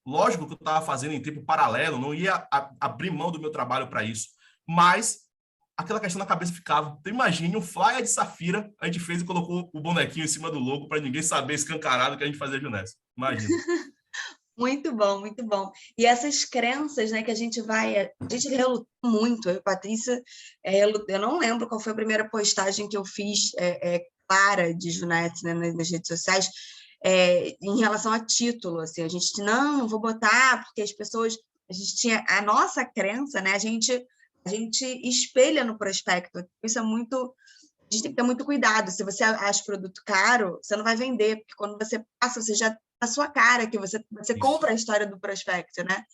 Lógico que eu estava fazendo em tempo paralelo, não ia abrir mão do meu trabalho para isso. Mas aquela questão na cabeça ficava. Então, imagine um flyer de Safira, a gente fez e colocou o bonequinho em cima do logo para ninguém saber escancarado que a gente fazia Juness. Imagina. Muito bom, muito bom. E essas crenças, né, que a gente relutou muito. Eu e Patrícia, eu não lembro qual foi a primeira postagem que eu fiz clara de Juness, né, nas redes sociais, em relação a título. Assim, a gente, não vou botar, porque as pessoas... A gente tinha a nossa crença, né? A gente espelha no prospecto. Isso é muito A gente tem que ter muito cuidado. Se você acha produto caro, você não vai vender, porque quando você passa, você já na sua cara que você compra a história do prospecto, né?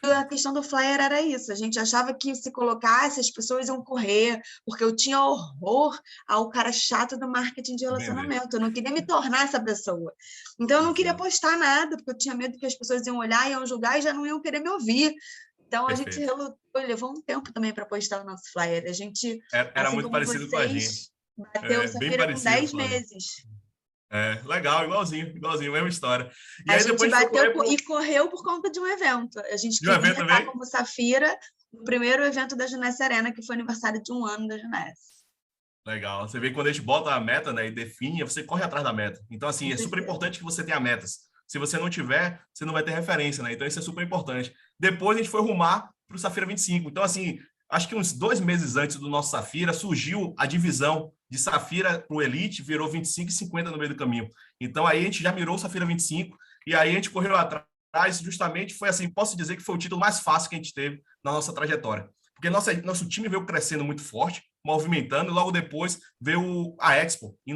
A questão do flyer era isso, a gente achava que se colocasse as pessoas iam correr, porque eu tinha horror ao cara chato do marketing de relacionamento, eu não queria me tornar essa pessoa. Então eu não queria postar nada, porque eu tinha medo que as pessoas iam olhar, iam julgar e já não iam querer me ouvir. Então a gente relutou, levou um tempo também para postar o nosso flyer. A gente, era assim muito como parecido com a gente. bateu o Bem Safira com parecido, 10 Flávio. meses. Legal, igualzinho, mesma história. E a aí gente depois bateu e correu por conta de um evento. A gente queria estar como Safira no primeiro evento da Junesse Arena, que foi aniversário de 1 ano da Junesse. Legal. Você vê que quando a gente bota a meta, né, e define, você corre atrás da meta. Então, assim, é super importante que você tenha metas. Se você não tiver, você não vai ter referência, né? Então, isso é super importante. Depois, a gente foi rumar para o Safira 25. Então, assim, acho que uns 2 meses antes do nosso Safira, surgiu a divisão de Safira para o Elite, virou 25 e 50 no meio do caminho. Então, aí a gente já mirou o Safira 25, e aí a gente correu atrás, justamente, foi assim, posso dizer que foi o título mais fácil que a gente teve na nossa trajetória. Porque nosso time veio crescendo muito forte, movimentando, e logo depois veio a Expo, em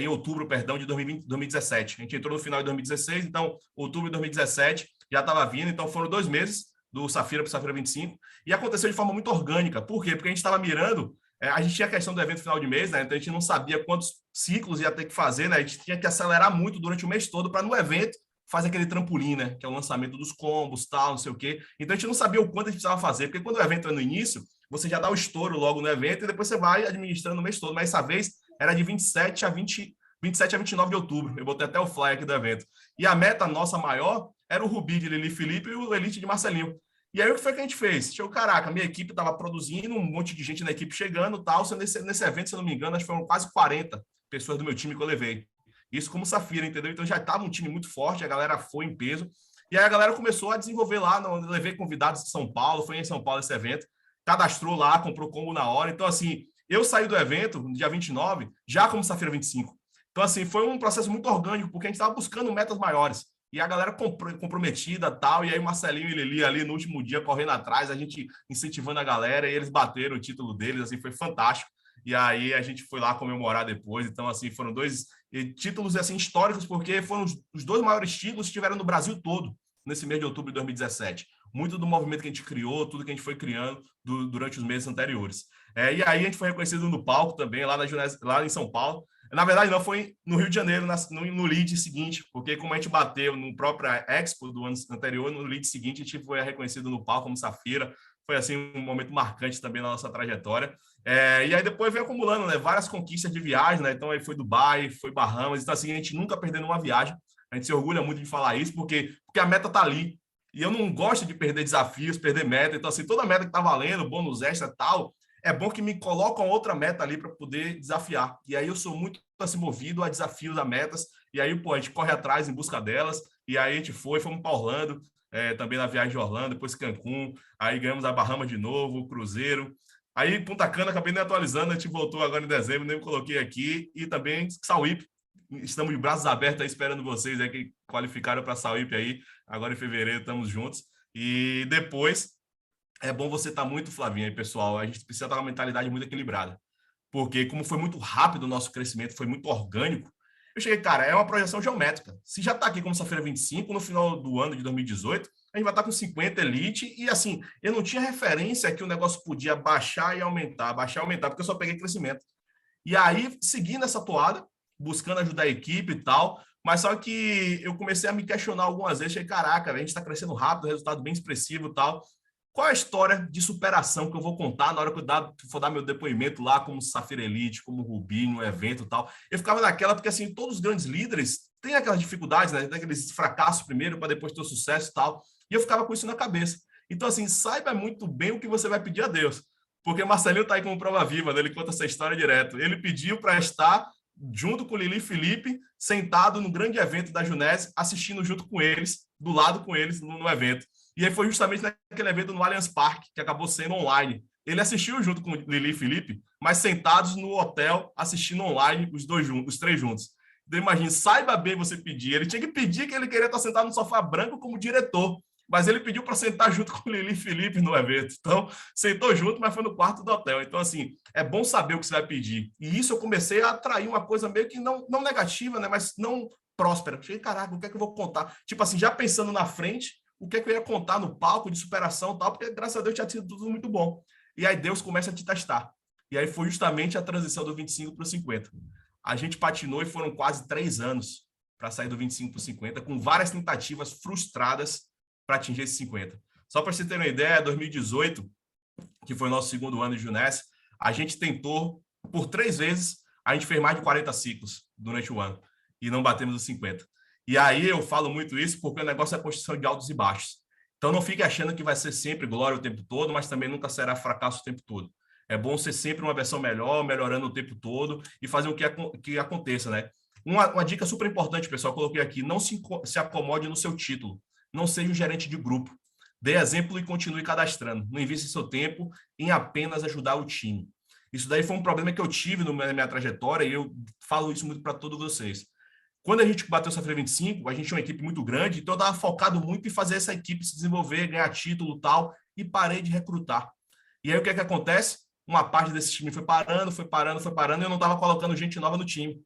outubro, de 2017. A gente entrou no final de 2016, então, outubro de 2017 já estava vindo, então foram 2 meses do Safira para o Safira 25, e aconteceu de forma muito orgânica. Por quê? Porque a gente estava mirando, a gente tinha a questão do evento final de mês, né? Então a gente não sabia quantos ciclos ia ter que fazer, né? A gente tinha que acelerar muito durante o mês todo para no evento fazer aquele trampolim, né? Que é o lançamento dos combos, tal, não sei o quê. Então a gente não sabia o quanto a gente precisava fazer, porque quando o evento é no início, você já dá o estouro logo no evento e depois você vai administrando o mês todo. Mas essa vez era de 27 a 29 de outubro. Eu botei até o flyer aqui do evento. E a meta nossa maior era o Rubi de Lili Felipe e o Elite de Marcelinho. E aí o que foi que a gente fez? Caraca, minha equipe estava produzindo, um monte de gente na equipe chegando, tal. Nesse evento, se eu não me engano, acho que foram quase 40 pessoas do meu time que eu levei. Isso como Safira, entendeu? Então já estava um time muito forte, a galera foi em peso. E aí a galera começou a desenvolver lá, levei convidados de São Paulo, foi em São Paulo esse evento, cadastrou lá, comprou combo na hora. Então, assim, eu saí do evento, no dia 29, já como Safira 25. Então, assim, foi um processo muito orgânico, porque a gente estava buscando metas maiores. E a galera comprometida tal, e aí o Marcelinho e Lili ali no último dia correndo atrás, a gente incentivando a galera, e eles bateram o título deles, assim, foi fantástico. E aí a gente foi lá comemorar depois. Então, assim, foram 2 títulos assim, históricos, porque foram os 2 maiores títulos que estiveram no Brasil todo, nesse mês de outubro de 2017. Muito do movimento que a gente criou, tudo que a gente foi criando durante os meses anteriores. E aí a gente foi reconhecido no palco também, lá em São Paulo. Na verdade, não, foi no Rio de Janeiro, no lead seguinte, porque como a gente bateu no próprio Expo do ano anterior, no lead seguinte a gente foi reconhecido no palco como Safira. Foi assim um momento marcante também na nossa trajetória. E aí depois veio acumulando, né, várias conquistas de viagem, né? Então aí foi Dubai, foi Bahamas. Então assim, a gente nunca perdeu uma viagem. A gente se orgulha muito de falar isso, porque a meta tá ali. E eu não gosto de perder desafios, perder meta. Então assim, toda meta que tá valendo, bônus extra tal, é bom que me colocam outra meta ali para poder desafiar. E aí eu sou muito assim, movido a desafios, a metas. E aí, pô, a gente corre atrás em busca delas. E aí a gente fomos para Orlando, também na viagem de Orlando, depois Cancún. Aí ganhamos a Bahamas de novo, o Cruzeiro. Aí Punta Cana, acabei nem atualizando, a gente voltou agora em dezembro, nem coloquei aqui. E também Sauípe. Estamos de braços abertos aí, esperando vocês aí que qualificaram para Sauípe aí. Agora em fevereiro estamos juntos. E depois, é bom você estar muito, Flavinha, aí, pessoal. A gente precisa estar com uma mentalidade muito equilibrada. Porque como foi muito rápido o nosso crescimento, foi muito orgânico, eu cheguei, cara, é uma projeção geométrica. Se já está aqui como Safira 25, no final do ano de 2018, a gente vai estar com 50 Elite, e assim, eu não tinha referência que o negócio podia baixar e aumentar, porque eu só peguei crescimento. E aí, seguindo essa toada, buscando ajudar a equipe e tal, mas só que eu comecei a me questionar algumas vezes, achei, caraca, a gente está crescendo rápido, resultado bem expressivo e tal. Qual é a história de superação que eu vou contar na hora que eu for dar meu depoimento lá como Safira Elite, como Rubi, no evento e tal? Eu ficava naquela, porque assim, todos os grandes líderes têm aquelas dificuldades, né? Tem aqueles fracassos primeiro para depois ter o sucesso e tal. E eu ficava com isso na cabeça. Então, assim, saiba muito bem o que você vai pedir a Deus. Porque Marcelinho está aí como prova viva, né? Ele conta essa história direto. Ele pediu para estar junto com Lili e Felipe, sentado no grande evento da Junesse, assistindo junto com eles, do lado com eles no evento. E aí foi justamente naquele evento no Allianz Parque, que acabou sendo online. Ele assistiu junto com Lili e Felipe, mas sentados no hotel, assistindo online, os 3 juntos. Então, imagine, saiba bem você pedir. Ele tinha que pedir que ele queria estar sentado no sofá branco como diretor, mas ele pediu para sentar junto com o Lili e Felipe no evento. Então, sentou junto, mas foi no quarto do hotel. Então, assim, é bom saber o que você vai pedir. E isso eu comecei a atrair uma coisa meio que não negativa, né? Mas não próspera. Cheguei, caraca, o que é que eu vou contar? Tipo assim, já pensando na frente, o que é que eu ia contar no palco de superação e tal, porque, graças a Deus, tinha sido tudo muito bom. E aí Deus começa a te testar. E aí foi justamente a transição do 25 para o 50. A gente patinou e foram quase 3 anos para sair do 25 para o 50, com várias tentativas frustradas para atingir esse 50. Só para você ter uma ideia, 2018, que foi o nosso segundo ano de Juness, a gente tentou, por 3 vezes, a gente fez mais de 40 ciclos durante o ano e não batemos os 50. E aí eu falo muito isso porque o negócio é a construção de altos e baixos. Então não fique achando que vai ser sempre glória o tempo todo, mas também nunca será fracasso o tempo todo. É bom ser sempre uma versão melhor, melhorando o tempo todo e fazer o que aconteça, né? Uma dica super importante, pessoal, eu coloquei aqui, não se acomode no seu título. Não seja um gerente de grupo. Dê exemplo e continue cadastrando. Não invista seu tempo em apenas ajudar o time. Isso daí foi um problema que eu tive na minha trajetória e eu falo isso muito para todos vocês. Quando a gente bateu o Safra 25, a gente tinha uma equipe muito grande, então eu estava focado muito em fazer essa equipe se desenvolver, ganhar título e tal, e parei de recrutar. E aí o que é que acontece? Uma parte desse time foi parando, e eu não estava colocando gente nova no time.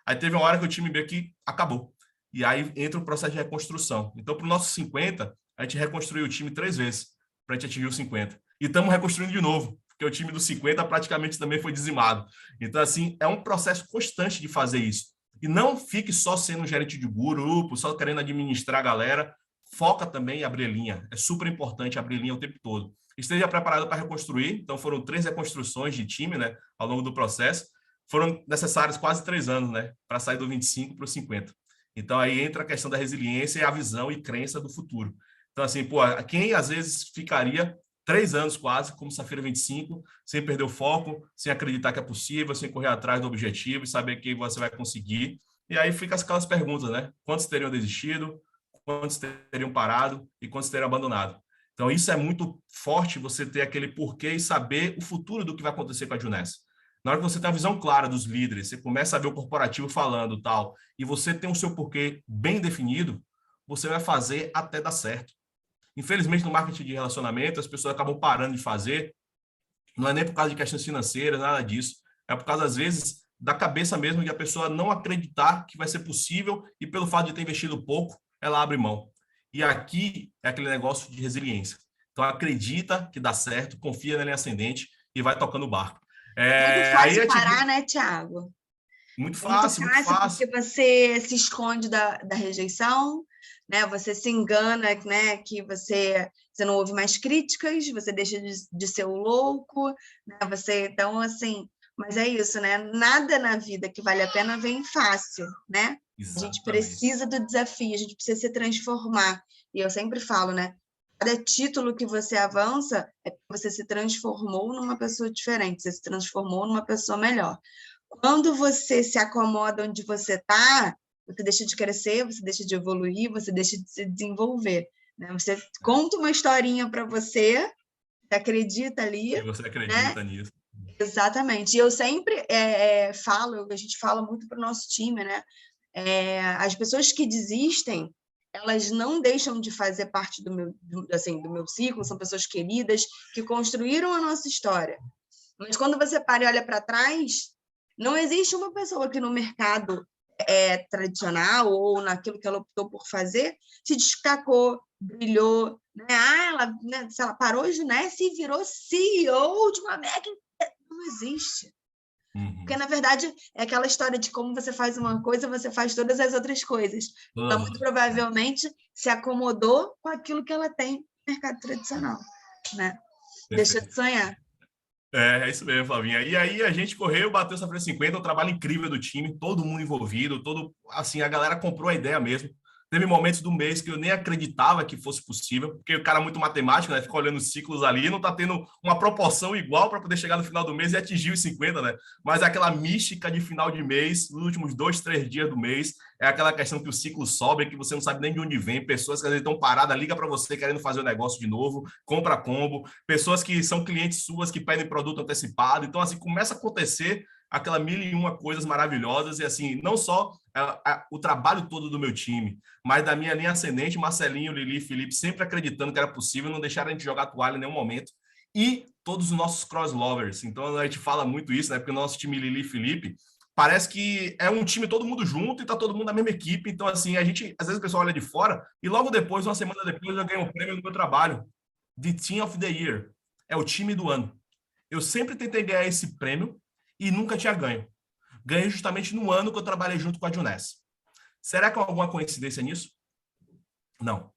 Aí teve uma hora que o time meio que acabou. E aí entra o processo de reconstrução. Então, para o nosso 50, a gente reconstruiu o time 3 vezes para a gente atingir o 50. E estamos reconstruindo de novo, porque o time do 50 praticamente também foi dizimado. Então, assim, é um processo constante de fazer isso. E não fique só sendo um gerente de grupo, só querendo administrar a galera. Foca também em abrir linha. É super importante abrir linha o tempo todo. Esteja preparado para reconstruir. Então, foram 3 reconstruções de time, né, ao longo do processo. Foram necessários quase 3 anos, né, para sair do 25 para o 50. Então, aí entra a questão da resiliência e a visão e crença do futuro. Então, assim, pô, quem às vezes ficaria 3 anos quase, como Safira 25, sem perder o foco, sem acreditar que é possível, sem correr atrás do objetivo e saber que você vai conseguir. E aí fica aquelas perguntas, né? Quantos teriam desistido? Quantos teriam parado? E quantos teriam abandonado? Então, isso é muito forte, você ter aquele porquê e saber o futuro do que vai acontecer com a Juness. Na hora que você tem a visão clara dos líderes, você começa a ver o corporativo falando tal, e você tem o seu porquê bem definido, você vai fazer até dar certo. Infelizmente, no marketing de relacionamento, as pessoas acabam parando de fazer, não é nem por causa de questões financeiras, nada disso, é por causa, às vezes, da cabeça mesmo de a pessoa não acreditar que vai ser possível e pelo fato de ter investido pouco, ela abre mão. E aqui é aquele negócio de resiliência. Então, acredita que dá certo, confia na linha ascendente e vai tocando o barco. Muito fácil parar, né, Thiago? Muito É muito fácil, muito fácil, fácil. porque você se esconde da rejeição, né? Você se engana, né? Que você não ouve mais críticas, você deixa de ser o louco, né? Então, assim, mas é isso, né? Nada na vida que vale a pena vem fácil, né? Exatamente. A gente precisa do desafio, a gente precisa se transformar. E eu sempre falo, né? Cada título que você avança é que você se transformou numa pessoa diferente, você se transformou numa pessoa melhor. Quando você se acomoda onde você está, você deixa de crescer, você deixa de evoluir, você deixa de se desenvolver. Né? Você conta uma historinha para você acredita ali. E você acredita, né, nisso. Exatamente. E eu sempre falo, a gente fala muito para o nosso time, né? As pessoas que desistem, elas não deixam de fazer parte do meu ciclo, são pessoas queridas que construíram a nossa história. Mas quando você para e olha para trás, não existe uma pessoa que no mercado tradicional ou naquilo que ela optou por fazer se destacou, brilhou, né? Ela, né, se ela parou de Juness e virou CEO de uma mega, não existe. Porque, na verdade, é aquela história de como você faz uma coisa, você faz todas as outras coisas. Ela muito provavelmente se acomodou com aquilo que ela tem no mercado tradicional, né? Deixa de sonhar. É isso mesmo, Flavinha. E aí a gente correu, bateu essa 50, um trabalho incrível do time, todo mundo envolvido, assim, a galera comprou a ideia mesmo. Teve momentos do mês que eu nem acreditava que fosse possível, porque o cara é muito matemático, né? Fica olhando os ciclos ali, não tá tendo uma proporção igual para poder chegar no final do mês e atingir os 50, né? Mas é aquela mística de final de mês, nos últimos 2, 3 dias do mês, é aquela questão que o ciclo sobe, que você não sabe nem de onde vem, pessoas que às vezes estão paradas, liga para você querendo fazer o negócio de novo, compra combo, pessoas que são clientes suas que pedem produto antecipado. Então, assim, começa a acontecer aquela mil e uma coisas maravilhosas, e assim, não só o trabalho todo do meu time, mas da minha linha ascendente, Marcelinho, Lili, Felipe, sempre acreditando que era possível, não deixaram a gente jogar toalha em nenhum momento, e todos os nossos cross-lovers. Então, a gente fala muito isso, né? Porque o nosso time Lili e Felipe parece que é um time todo mundo junto e tá todo mundo na mesma equipe. Então, assim, a gente, às vezes o pessoal olha de fora e logo depois, uma semana depois, eu ganho um prêmio no meu trabalho, de Team of the Year. É o time do ano. Eu sempre tentei ganhar esse prêmio e nunca tinha ganho. Ganhei justamente no ano que eu trabalhei junto com a Juness. Será que há alguma coincidência nisso? Não.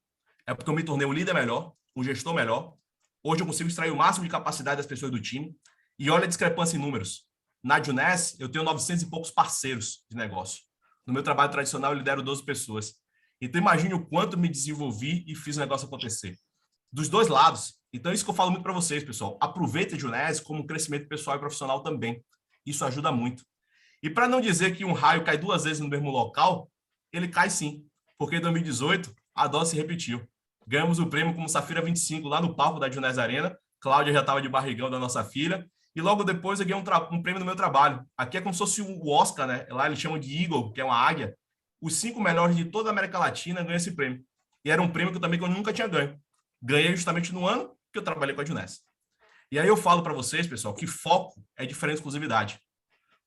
É porque eu me tornei um líder melhor, um gestor melhor. Hoje eu consigo extrair o máximo de capacidade das pessoas do time. E olha a discrepância em números. Na Juness, eu tenho 900 e poucos parceiros de negócio. No meu trabalho tradicional, eu lidero 12 pessoas. Então, imagine o quanto me desenvolvi e fiz o negócio acontecer. Dos dois lados. Então, é isso que eu falo muito para vocês, pessoal. Aproveita a Juness como um crescimento pessoal e profissional também. Isso ajuda muito. E para não dizer que um raio cai 2 vezes no mesmo local, ele cai sim. Porque em 2018, a dose se repetiu. Ganhamos o prêmio como Safira 25 lá no palco da Juness Arena. Cláudia já estava de barrigão da nossa filha. E logo depois eu ganhei um prêmio no meu trabalho. Aqui é como se fosse o Oscar, né? Lá eles chamam de Eagle, que é uma águia. Os 5 melhores de toda a América Latina ganham esse prêmio. E era um prêmio que eu nunca tinha ganho. Ganhei justamente no ano que eu trabalhei com a Juness. E aí eu falo para vocês, pessoal, que foco é diferente de exclusividade.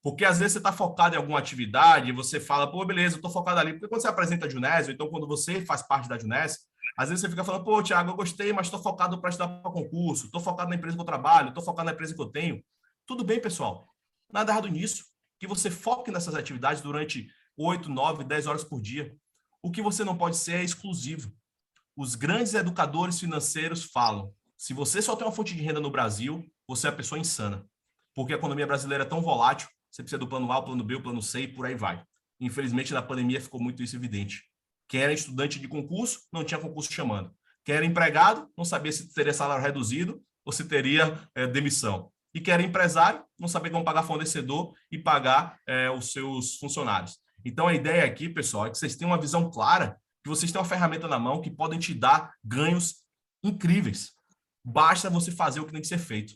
Porque às vezes você está focado em alguma atividade e você fala, pô, beleza, eu estou focado ali. Porque quando você apresenta a Juness, ou então quando você faz parte da Juness, às vezes você fica falando, pô, Thiago, eu gostei, mas estou focado para estudar para concurso, estou focado na empresa que eu trabalho, estou focado na empresa que eu tenho. Tudo bem, pessoal. Nada errado nisso. Que você foque nessas atividades durante 8, 9, 10 horas por dia. O que você não pode ser é exclusivo. Os grandes educadores financeiros falam, se você só tem uma fonte de renda no Brasil, você é uma pessoa insana. Porque a economia brasileira é tão volátil, você precisa do plano A, o plano B, o plano C e por aí vai. Infelizmente, na pandemia ficou muito isso evidente. Quem era estudante de concurso, não tinha concurso chamando. Quem era empregado, não sabia se teria salário reduzido ou se teria demissão. E quem era empresário, não sabia como pagar fornecedor e pagar os seus funcionários. Então, a ideia aqui, pessoal, é que vocês tenham uma visão clara, que vocês têm uma ferramenta na mão que podem te dar ganhos incríveis. Basta você fazer o que tem que ser feito.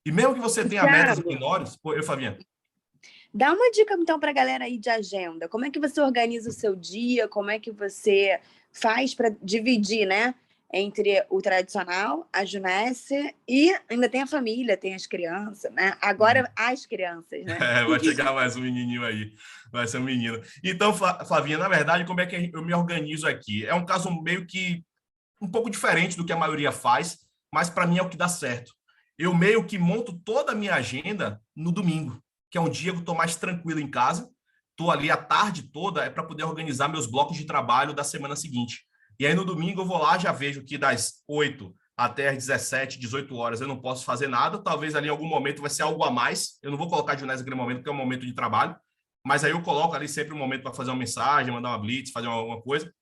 E mesmo que você tenha metas menores... Pô, Flavinha. Dá uma dica, então, para a galera aí de agenda. Como é que você organiza o seu dia? Como é que você faz para dividir, né? Entre o tradicional, a Juness, e ainda tem a família, tem as crianças, né? Agora, as crianças, né? Vai chegar mais um menininho aí. Vai ser um menino. Então, Flavinha, na verdade, como é que eu me organizo aqui? É um caso meio que um pouco diferente do que a maioria faz, mas para mim é o que dá certo. Eu meio que monto toda a minha agenda no domingo, que é um dia que eu estou mais tranquilo em casa. Estou ali a tarde toda para poder organizar meus blocos de trabalho da semana seguinte. E aí no domingo eu vou lá, já vejo que das 8 até as 17, 18 horas eu não posso fazer nada. Talvez ali em algum momento vai ser algo a mais. Eu não vou colocar a Juness naquele momento, porque é um momento de trabalho. Mas aí eu coloco ali sempre um momento para fazer uma mensagem, mandar uma blitz, fazer alguma coisa.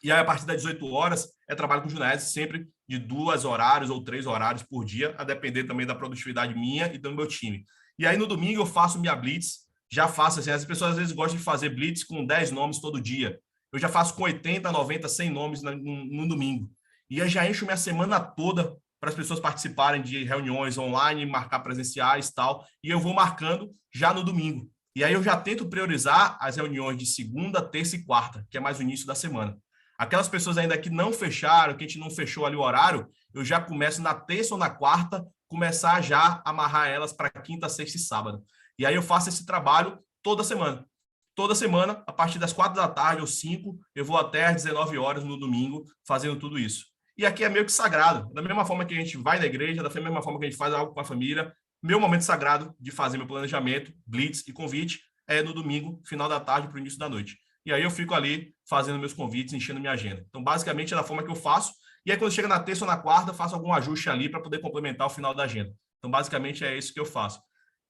E aí, a partir das 18 horas, é trabalho com Juness, sempre de 2 horários ou 3 horários por dia, a depender também da produtividade minha e do meu time. E aí, no domingo, eu faço minha blitz, já faço assim, as pessoas às vezes gostam de fazer blitz com 10 nomes todo dia. Eu já faço com 80, 90, 100 nomes no domingo. E eu já encho minha semana toda para as pessoas participarem de reuniões online, marcar presenciais e tal, e eu vou marcando já no domingo. E aí eu já tento priorizar as reuniões de segunda, terça e quarta, que é mais o início da semana. Aquelas pessoas ainda que não fecharam, que a gente não fechou ali o horário, eu já começo na terça ou na quarta, começar já a amarrar elas para quinta, sexta e sábado. E aí eu faço esse trabalho toda semana. Toda semana, a partir das 4 da tarde ou 5, eu vou até às 19 horas no domingo fazendo tudo isso. E aqui é meio que sagrado. Da mesma forma que a gente vai na igreja, da mesma forma que a gente faz algo com a família, meu momento sagrado de fazer meu planejamento, blitz e convite é no domingo, final da tarde para o início da noite. E aí eu fico ali fazendo meus convites, enchendo minha agenda. Então, basicamente, é da forma que eu faço. E aí, quando chega na terça ou na quarta, eu faço algum ajuste ali para poder complementar o final da agenda. Então, basicamente, é isso que eu faço.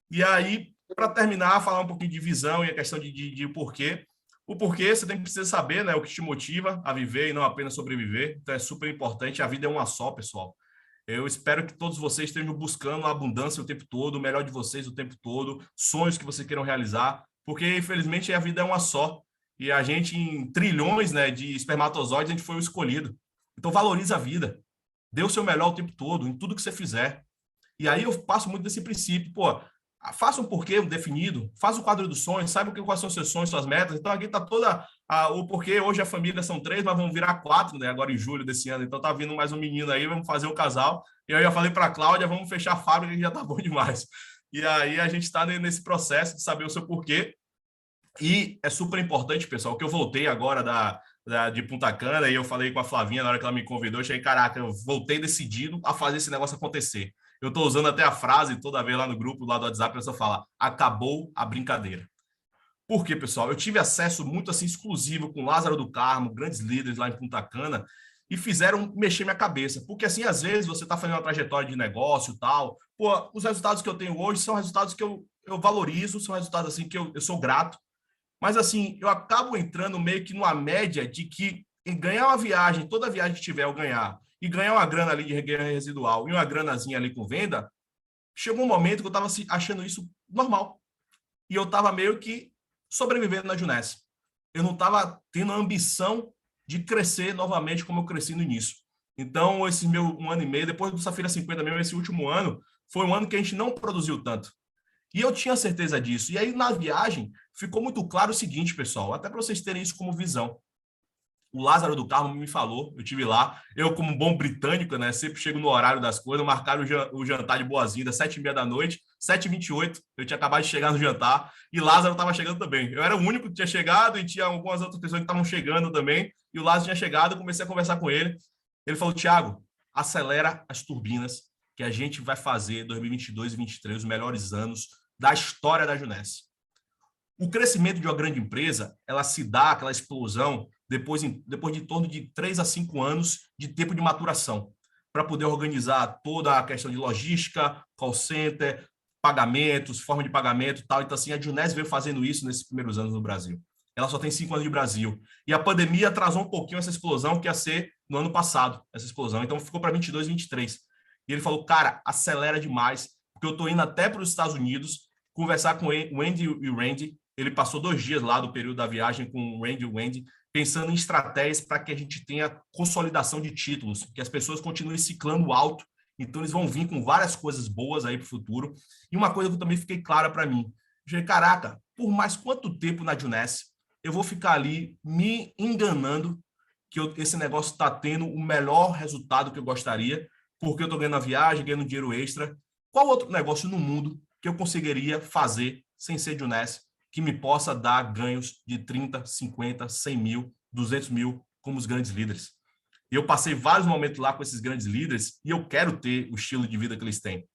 E aí, para terminar, falar um pouquinho de visão e a questão de porquê. O porquê você tem que precisar saber, né, o que te motiva a viver e não apenas sobreviver. Então, é super importante. A vida é uma só, pessoal. Eu espero que todos vocês estejam buscando a abundância o tempo todo, o melhor de vocês o tempo todo, sonhos que vocês queiram realizar, porque, infelizmente, a vida é uma só. E a gente, em trilhões, né, de espermatozoides, a gente foi o escolhido. Então, valoriza a vida. Dê o seu melhor o tempo todo, em tudo que você fizer. E aí eu passo muito desse princípio. Pô, faça um porquê definido, faça o quadro dos sonhos, saiba quais são os seus sonhos, suas metas. Então, aqui está toda o porquê. Hoje a família são 3, mas vão virar 4, né? Agora em julho desse ano. Então, tá vindo mais um menino aí, vamos fazer um casal. E eu já falei para a Cláudia, vamos fechar a fábrica, que já tá bom demais. E aí a gente está nesse processo de saber o seu porquê. E é super importante, pessoal, que eu voltei agora de Punta Cana e eu falei com a Flavinha na hora que ela me convidou, eu cheguei, caraca, eu voltei decidido a fazer esse negócio acontecer. Eu estou usando até a frase toda vez lá no grupo, lá do WhatsApp, a pessoa fala, acabou a brincadeira. Por quê, pessoal? Eu tive acesso muito assim exclusivo com Lázaro do Carmo, grandes líderes lá em Punta Cana, e fizeram mexer minha cabeça. Porque assim, às vezes você está fazendo uma trajetória de negócio e tal, pô, os resultados que eu tenho hoje são resultados que eu valorizo, são resultados assim que eu sou grato. Mas assim, eu acabo entrando meio que numa média de que em ganhar uma viagem, toda viagem que tiver eu ganhar, e ganhar uma grana ali de ganho residual e uma granazinha ali com venda, chegou um momento que eu estava achando isso normal. E eu estava meio que sobrevivendo na Junesse. Eu não estava tendo a ambição de crescer novamente como eu cresci no início. Então, esse meu 1 ano e meio, depois do Safira 50 mesmo, esse último ano, foi um ano que a gente não produziu tanto. E eu tinha certeza disso. E aí, na viagem, ficou muito claro o seguinte, pessoal, até para vocês terem isso como visão. O Lázaro do Carmo me falou, eu estive lá, eu como bom britânico, né, sempre chego no horário das coisas, marcaram o jantar de boas-vindas, 7h30 da noite, 7h28, eu tinha acabado de chegar no jantar, e Lázaro estava chegando também. Eu era o único que tinha chegado, e tinha algumas outras pessoas que estavam chegando também, e o Lázaro tinha chegado, eu comecei a conversar com ele. Ele falou, Thiago, acelera as turbinas, que a gente vai fazer 2022 e 2023, os melhores anos da história da Junesse. O crescimento de uma grande empresa, ela se dá, aquela explosão, depois de em torno de 3 a 5 anos de tempo de maturação, para poder organizar toda a questão de logística, call center, pagamentos, forma de pagamento e tal. Então, assim, a Junesse veio fazendo isso nesses primeiros anos no Brasil. Ela só tem 5 anos de Brasil. E a pandemia atrasou um pouquinho essa explosão, que ia ser no ano passado, essa explosão. Então, ficou para 22, 23. E ele falou, cara, acelera demais, porque eu estou indo até para os Estados Unidos conversar com o Andy e o Randy. Ele passou 2 dias lá do período da viagem com o Randy e o Andy, pensando em estratégias para que a gente tenha consolidação de títulos, que as pessoas continuem ciclando alto, então eles vão vir com várias coisas boas aí para o futuro. E uma coisa que eu também fiquei clara para mim, eu falei, caraca, por mais quanto tempo na Junesse eu vou ficar ali me enganando que esse negócio está tendo o melhor resultado que eu gostaria, porque eu estou ganhando a viagem, ganhando dinheiro extra. Qual outro negócio no mundo que eu conseguiria fazer sem ser Junesse, que me possa dar ganhos de 30, 50, 100 mil, 200 mil, como os grandes líderes? E eu passei vários momentos lá com esses grandes líderes e eu quero ter o estilo de vida que eles têm.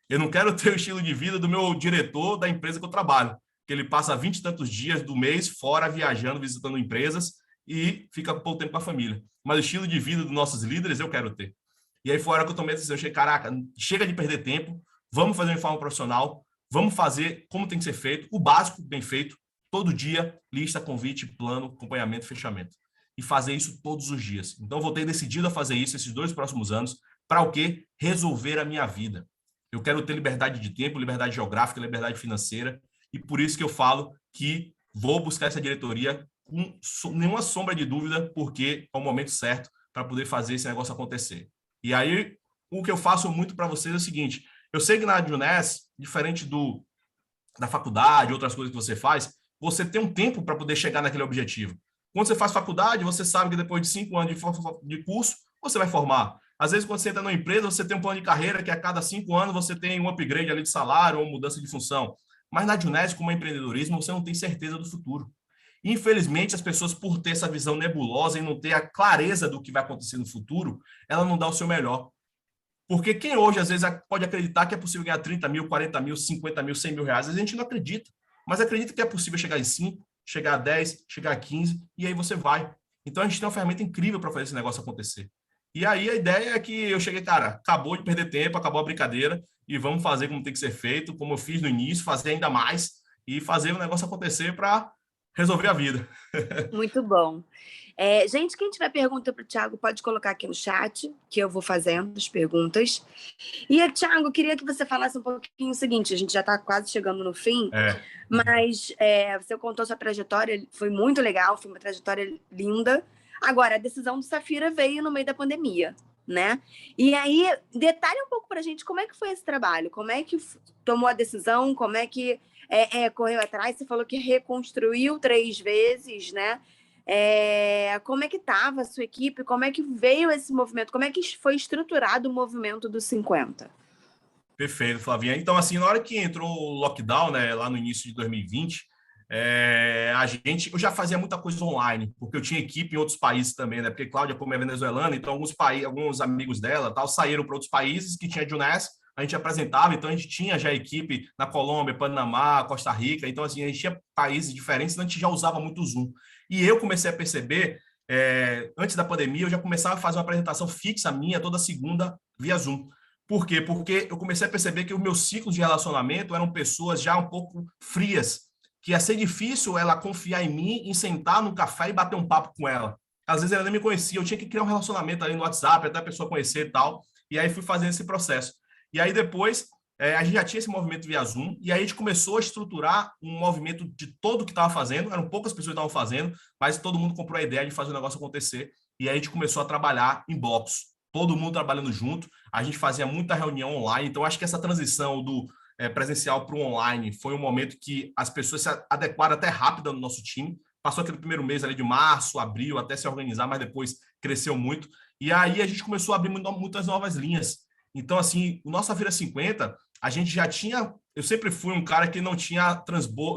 Eu não quero ter o estilo de vida do meu diretor da empresa que eu trabalho, que ele passa 20 e tantos dias do mês fora viajando, visitando empresas e fica pouco tempo com a família. Mas o estilo de vida dos nossos líderes eu quero ter. E aí foi a hora que eu tomei a decisão, eu achei, caraca, chega de perder tempo, vamos fazer uma reforma profissional, vamos fazer como tem que ser feito, o básico bem feito, todo dia, lista, convite, plano, acompanhamento, fechamento. E fazer isso todos os dias. Então, eu voltei decidido a fazer isso esses 2 próximos anos. Para o quê? Resolver a minha vida. Eu quero ter liberdade de tempo, liberdade geográfica, liberdade financeira. E por isso que eu falo que vou buscar essa diretoria com nenhuma sombra de dúvida, porque é o momento certo para poder fazer esse negócio acontecer. E aí, o que eu faço muito para vocês é o seguinte, eu sei que na Junesse, diferente da faculdade, outras coisas que você faz, você tem um tempo para poder chegar naquele objetivo. Quando você faz faculdade, você sabe que depois de 5 anos de curso, você vai formar. Às vezes, quando você entra numa empresa, você tem um plano de carreira que a cada 5 anos você tem um upgrade ali de salário ou mudança de função. Mas na Junesse, como é empreendedorismo, você não tem certeza do futuro. Infelizmente, as pessoas, por ter essa visão nebulosa e não ter a clareza do que vai acontecer no futuro, ela não dá o seu melhor. Porque quem hoje, às vezes, pode acreditar que é possível ganhar 30 mil, 40 mil, 50 mil, 100 mil reais, às vezes a gente não acredita. Mas acredita que é possível chegar em 5, chegar a 10, chegar a 15, e aí você vai. Então, a gente tem uma ferramenta incrível para fazer esse negócio acontecer. E aí, a ideia é que eu cheguei, cara, acabou de perder tempo, acabou a brincadeira, e vamos fazer como tem que ser feito, como eu fiz no início, fazer ainda mais, e fazer o negócio acontecer para resolver a vida. Muito bom. Gente, quem tiver pergunta para o Thiago, pode colocar aqui no chat, que eu vou fazendo as perguntas. E, Thiago, eu queria que você falasse um pouquinho o seguinte, a gente já está quase chegando no fim, mas você contou sua trajetória, foi muito legal, foi uma trajetória linda. Agora, a decisão do Safira veio no meio da pandemia. né? E aí, detalhe um pouco para a gente como é que foi esse trabalho, como é que tomou a decisão, como é que correu atrás. Você falou que reconstruiu 3 vezes, né? Como é que estava a sua equipe, como é que veio esse movimento, como é que foi estruturado o movimento dos 50? Perfeito, Flavinha. Então, assim, na hora que entrou o lockdown, né, lá no início de 2020, eu já fazia muita coisa online, porque eu tinha equipe em outros países também, né? Porque Cláudia, como é venezuelana, então alguns amigos dela, tal, saíram para outros países que tinha Juness, a gente apresentava, então a gente tinha já equipe na Colômbia, Panamá, Costa Rica, então assim, a gente tinha países diferentes, então a gente já usava muito o Zoom. E eu comecei a perceber, antes da pandemia, eu já começava a fazer uma apresentação fixa minha toda segunda via Zoom. Por quê? Porque eu comecei a perceber que os meus ciclos de relacionamento eram pessoas já um pouco frias, que ia ser difícil ela confiar em mim, em sentar no café e bater um papo com ela. Às vezes ela nem me conhecia, eu tinha que criar um relacionamento ali no WhatsApp, até a pessoa conhecer e tal. E aí fui fazendo esse processo. E aí depois, a gente já tinha esse movimento via Zoom, e aí a gente começou a estruturar um movimento de todo o que estava fazendo, eram poucas pessoas que estavam fazendo, mas todo mundo comprou a ideia de fazer o negócio acontecer, e aí a gente começou a trabalhar em blocos, todo mundo trabalhando junto, a gente fazia muita reunião online, então acho que essa transição do presencial para o online foi um momento que as pessoas se adequaram até rápido no nosso time, passou aquele primeiro mês ali de março, abril, até se organizar, mas depois cresceu muito, e aí a gente começou a abrir muitas novas linhas. Então, assim, o nosso Feira 50, a gente já tinha, eu sempre fui um cara que não tinha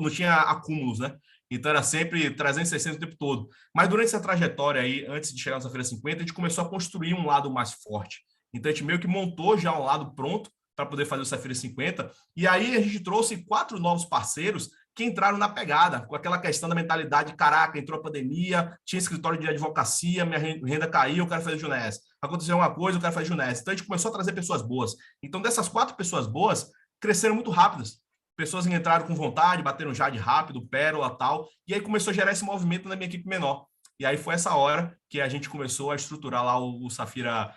não tinha acúmulos, né? Então era sempre 360 o tempo todo. Mas durante essa trajetória aí, antes de chegar na Feira 50, a gente começou a construir um lado mais forte. Então a gente meio que montou já um lado pronto para poder fazer o Safira 50. E aí a gente trouxe 4 novos parceiros que entraram na pegada, com aquela questão da mentalidade, caraca, entrou a pandemia, tinha escritório de advocacia, minha renda caiu, eu quero fazer Juness. Aconteceu uma coisa, eu quero fazer Juness. Então a gente começou a trazer pessoas boas. Então dessas 4 pessoas boas, cresceram muito rápidas. Pessoas que entraram com vontade, bateram Jade rápido, Pérola, tal, e aí começou a gerar esse movimento na minha equipe menor. E aí foi essa hora que a gente começou a estruturar lá o Safira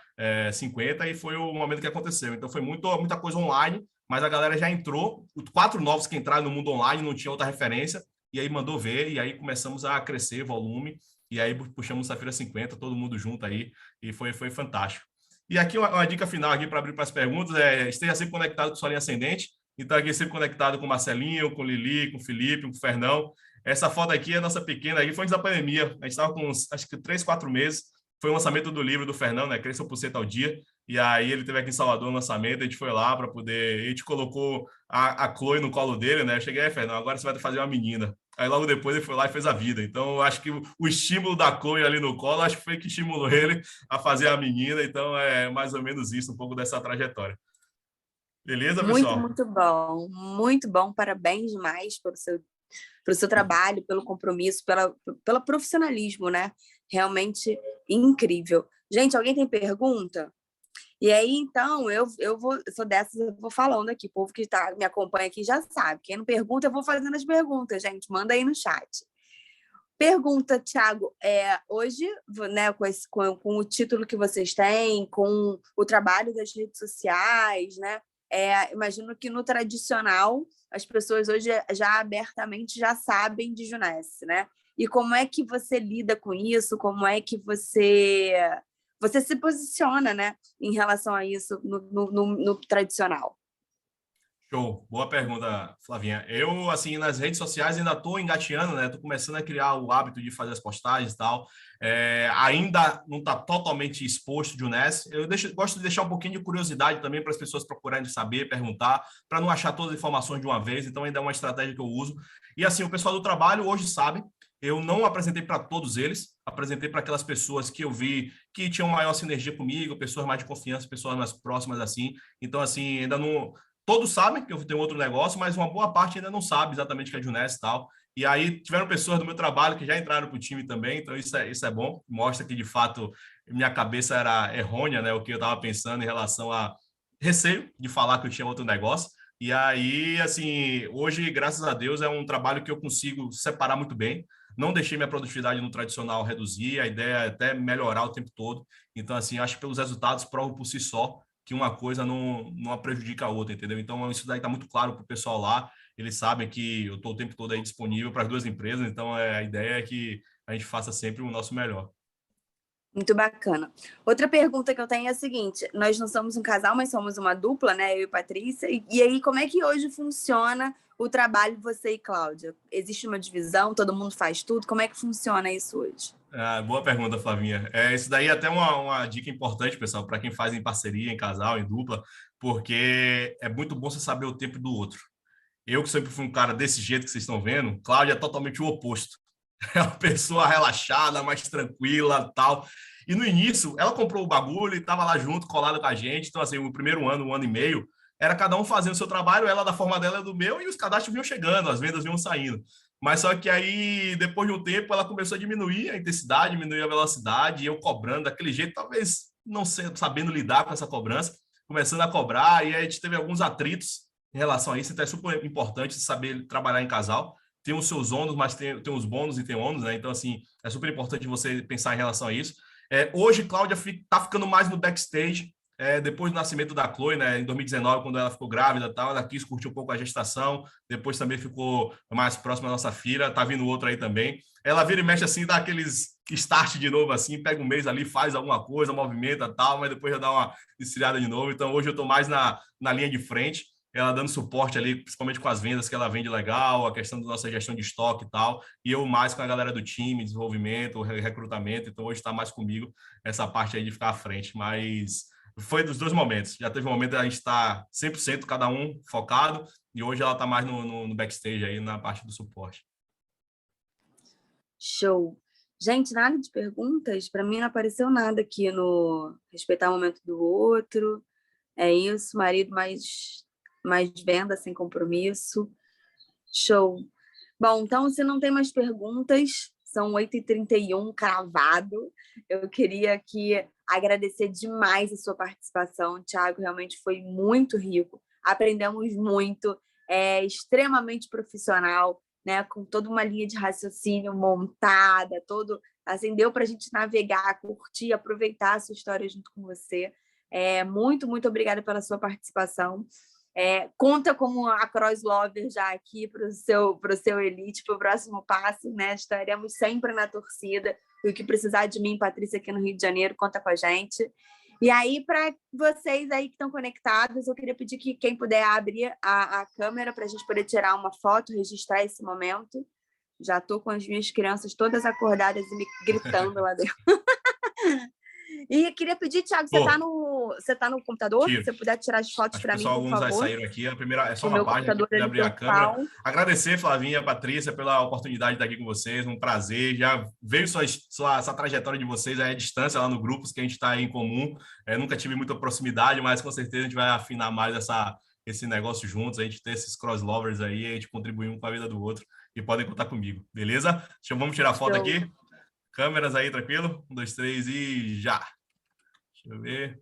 50 e foi o momento que aconteceu. Então foi muita coisa online, mas a galera já entrou, os 4 novos que entraram no mundo online, não tinha outra referência, e aí mandou ver, e aí começamos a crescer volume, e aí puxamos o Safira 50, todo mundo junto aí, e foi fantástico. E aqui uma dica final aqui para abrir para as perguntas, esteja sempre conectado com sua linha ascendente, então aqui sempre conectado com o Marcelinho, com o Lili, com o Felipe, com o Fernão. Essa foto aqui é nossa pequena, aí foi antes da pandemia, a gente estava com acho que 3, 4 meses, foi o lançamento do livro do Fernão, né, Cresça 1% ao Dia, e aí ele teve aqui em Salvador o lançamento, a gente foi lá para poder, a gente colocou a Chloe no colo dele, né, eu cheguei, Fernão, agora você vai fazer uma menina. Aí logo depois ele foi lá e fez a vida. Então eu acho que o estímulo da Chloe ali no colo, acho que foi que estimulou ele a fazer a menina, então é mais ou menos isso, um pouco dessa trajetória. Beleza, Muito, pessoal? muito bom. Muito bom. Parabéns demais pelo seu trabalho, pelo compromisso, pelo profissionalismo, né? Realmente incrível. Gente, alguém tem pergunta? E aí, então, eu sou dessas, eu vou falando aqui. O povo que me acompanha aqui já sabe. Quem não pergunta, eu vou fazendo as perguntas, gente. Manda aí no chat. Pergunta, Thiago, hoje, né, com o título que vocês têm, com o trabalho das redes sociais, né, imagino que no tradicional as pessoas hoje já abertamente já sabem de Juness, né? E como é que você lida com isso? Como é que você se posiciona, né, em relação a isso no tradicional? Show, boa pergunta, Flavinha. Eu, assim, nas redes sociais ainda estou engateando, né? Estou começando a criar o hábito de fazer as postagens e tal. Ainda não está totalmente exposto de Juness. Gosto de deixar um pouquinho de curiosidade também para as pessoas procurarem saber, perguntar, para não achar todas as informações de uma vez. Então, ainda é uma estratégia que eu uso. E, assim, o pessoal do trabalho hoje sabe. Eu não apresentei para todos eles, apresentei para aquelas pessoas que eu vi que tinham maior sinergia comigo, pessoas mais de confiança, pessoas mais próximas, assim. Então, assim, ainda não... Todos sabem que eu tenho outro negócio, mas uma boa parte ainda não sabe exatamente o que é Juness e tal. E aí tiveram pessoas do meu trabalho que já entraram para o time também, então isso é bom. Mostra que, de fato, minha cabeça era errônea, né? O que eu estava pensando em relação a receio de falar que eu tinha outro negócio. E aí, assim, hoje, graças a Deus, é um trabalho que eu consigo separar muito bem. Não deixei minha produtividade no tradicional reduzir, a ideia é até melhorar o tempo todo. Então, assim, acho que pelos resultados provam por si só que uma coisa não prejudica a outra, entendeu? Então, isso daí está muito claro para o pessoal lá. Eles sabem que eu estou o tempo todo aí disponível para as duas empresas, então a ideia é que a gente faça sempre o nosso melhor. Muito bacana. Outra pergunta que eu tenho é a seguinte: nós não somos um casal, mas somos uma dupla, né? Eu e Patrícia. E aí, como é que hoje funciona o trabalho de você e Cláudia? Existe uma divisão? Todo mundo faz tudo? Como é que funciona isso hoje? Boa pergunta, Flavinha. Isso daí é até uma dica importante, pessoal, para quem faz em parceria, em casal, em dupla, porque é muito bom você saber o tempo do outro. Eu, que sempre fui um cara desse jeito que vocês estão vendo, Cláudia é totalmente o oposto. É uma pessoa relaxada, mais tranquila, tal. E no início, ela comprou o bagulho e estava lá junto, colada com a gente. Então, assim, o primeiro ano, 1 ano e meio, era cada um fazendo o seu trabalho, ela da forma dela, do meu, e os cadastros vinham chegando, as vendas vinham saindo. Mas só que aí, depois de um tempo, ela começou a diminuir a intensidade, diminuir a velocidade, e eu cobrando daquele jeito, talvez não sabendo lidar com essa cobrança, começando a cobrar, e aí a gente teve alguns atritos em relação a isso. Então é super importante saber trabalhar em casal. Tem os seus ônus, mas tem os bônus e tem ônus, né? Então, assim, é super importante você pensar em relação a isso. Hoje, Cláudia está ficando mais no backstage, depois do nascimento da Chloe, né, em 2019, quando ela ficou grávida, tal, ela quis curtir um pouco a gestação, depois também ficou mais próxima da nossa filha, tá vindo outro aí também. Ela vira e mexe assim, dá aqueles start de novo assim, pega um mês ali, faz alguma coisa, movimenta tal, mas depois já dá uma esfriada de novo. Então hoje eu tô mais na linha de frente, ela dando suporte ali, principalmente com as vendas que ela vende legal, a questão da nossa gestão de estoque e tal, e eu mais com a galera do time, desenvolvimento, recrutamento. Então hoje está mais comigo essa parte aí de ficar à frente, mas foi dos dois momentos. Já teve um momento da gente estar 100% cada um focado, e hoje ela está mais no backstage aí, na parte do suporte. Show. Gente, nada de perguntas? Para mim não apareceu nada aqui no respeitar o momento do outro. É isso, marido mais venda, sem compromisso. Show. Bom, então, se não tem mais perguntas, são 8h31, cravado. Eu queria aqui agradecer demais a sua participação. Thiago, realmente foi muito rico. Aprendemos muito. É extremamente profissional, né? Com toda uma linha de raciocínio montada, assim, deu para a gente navegar, curtir, aproveitar a sua história junto com você. Muito, muito obrigada pela sua participação. Conta como a Cross Lover já aqui para o seu Elite, para o próximo passo, né? Estaremos sempre na torcida. E o que precisar de mim, Patrícia, aqui no Rio de Janeiro, conta com a gente. E aí, para vocês aí que estão conectados, eu queria pedir que quem puder abrir a câmera para a gente poder tirar uma foto, registrar esse momento. Já estou com as minhas crianças todas acordadas e me gritando lá dentro. E queria pedir, Thiago, você tá no computador? Tiro. Se você puder tirar as fotos para mim, por alguns favor. Saíram aqui. A primeira é só uma página aqui para abrir a câmera. Agradecer, Flavinha, Patrícia, pela oportunidade de estar aqui com vocês. Um prazer. Já veio essa trajetória de vocês, a distância lá no grupos que a gente está em comum. Nunca tive muita proximidade, mas com certeza a gente vai afinar mais esse negócio juntos. A gente ter esses crosslovers aí, a gente contribuir um com a vida do outro. E podem contar comigo, beleza? Vamos tirar a foto aqui. Câmeras aí, tranquilo? 1, 2, 3 e já. Deixa eu ver.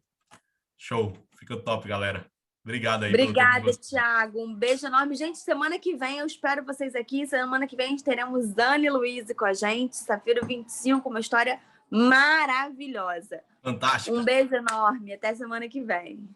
Show. Fica top, galera. Obrigado aí. Obrigada, Thiago. Um beijo enorme. Gente, semana que vem eu espero vocês aqui. Semana que vem teremos Dani e Luiz com a gente. Safira 25, uma história maravilhosa. Fantástica. Um beijo enorme. Até semana que vem.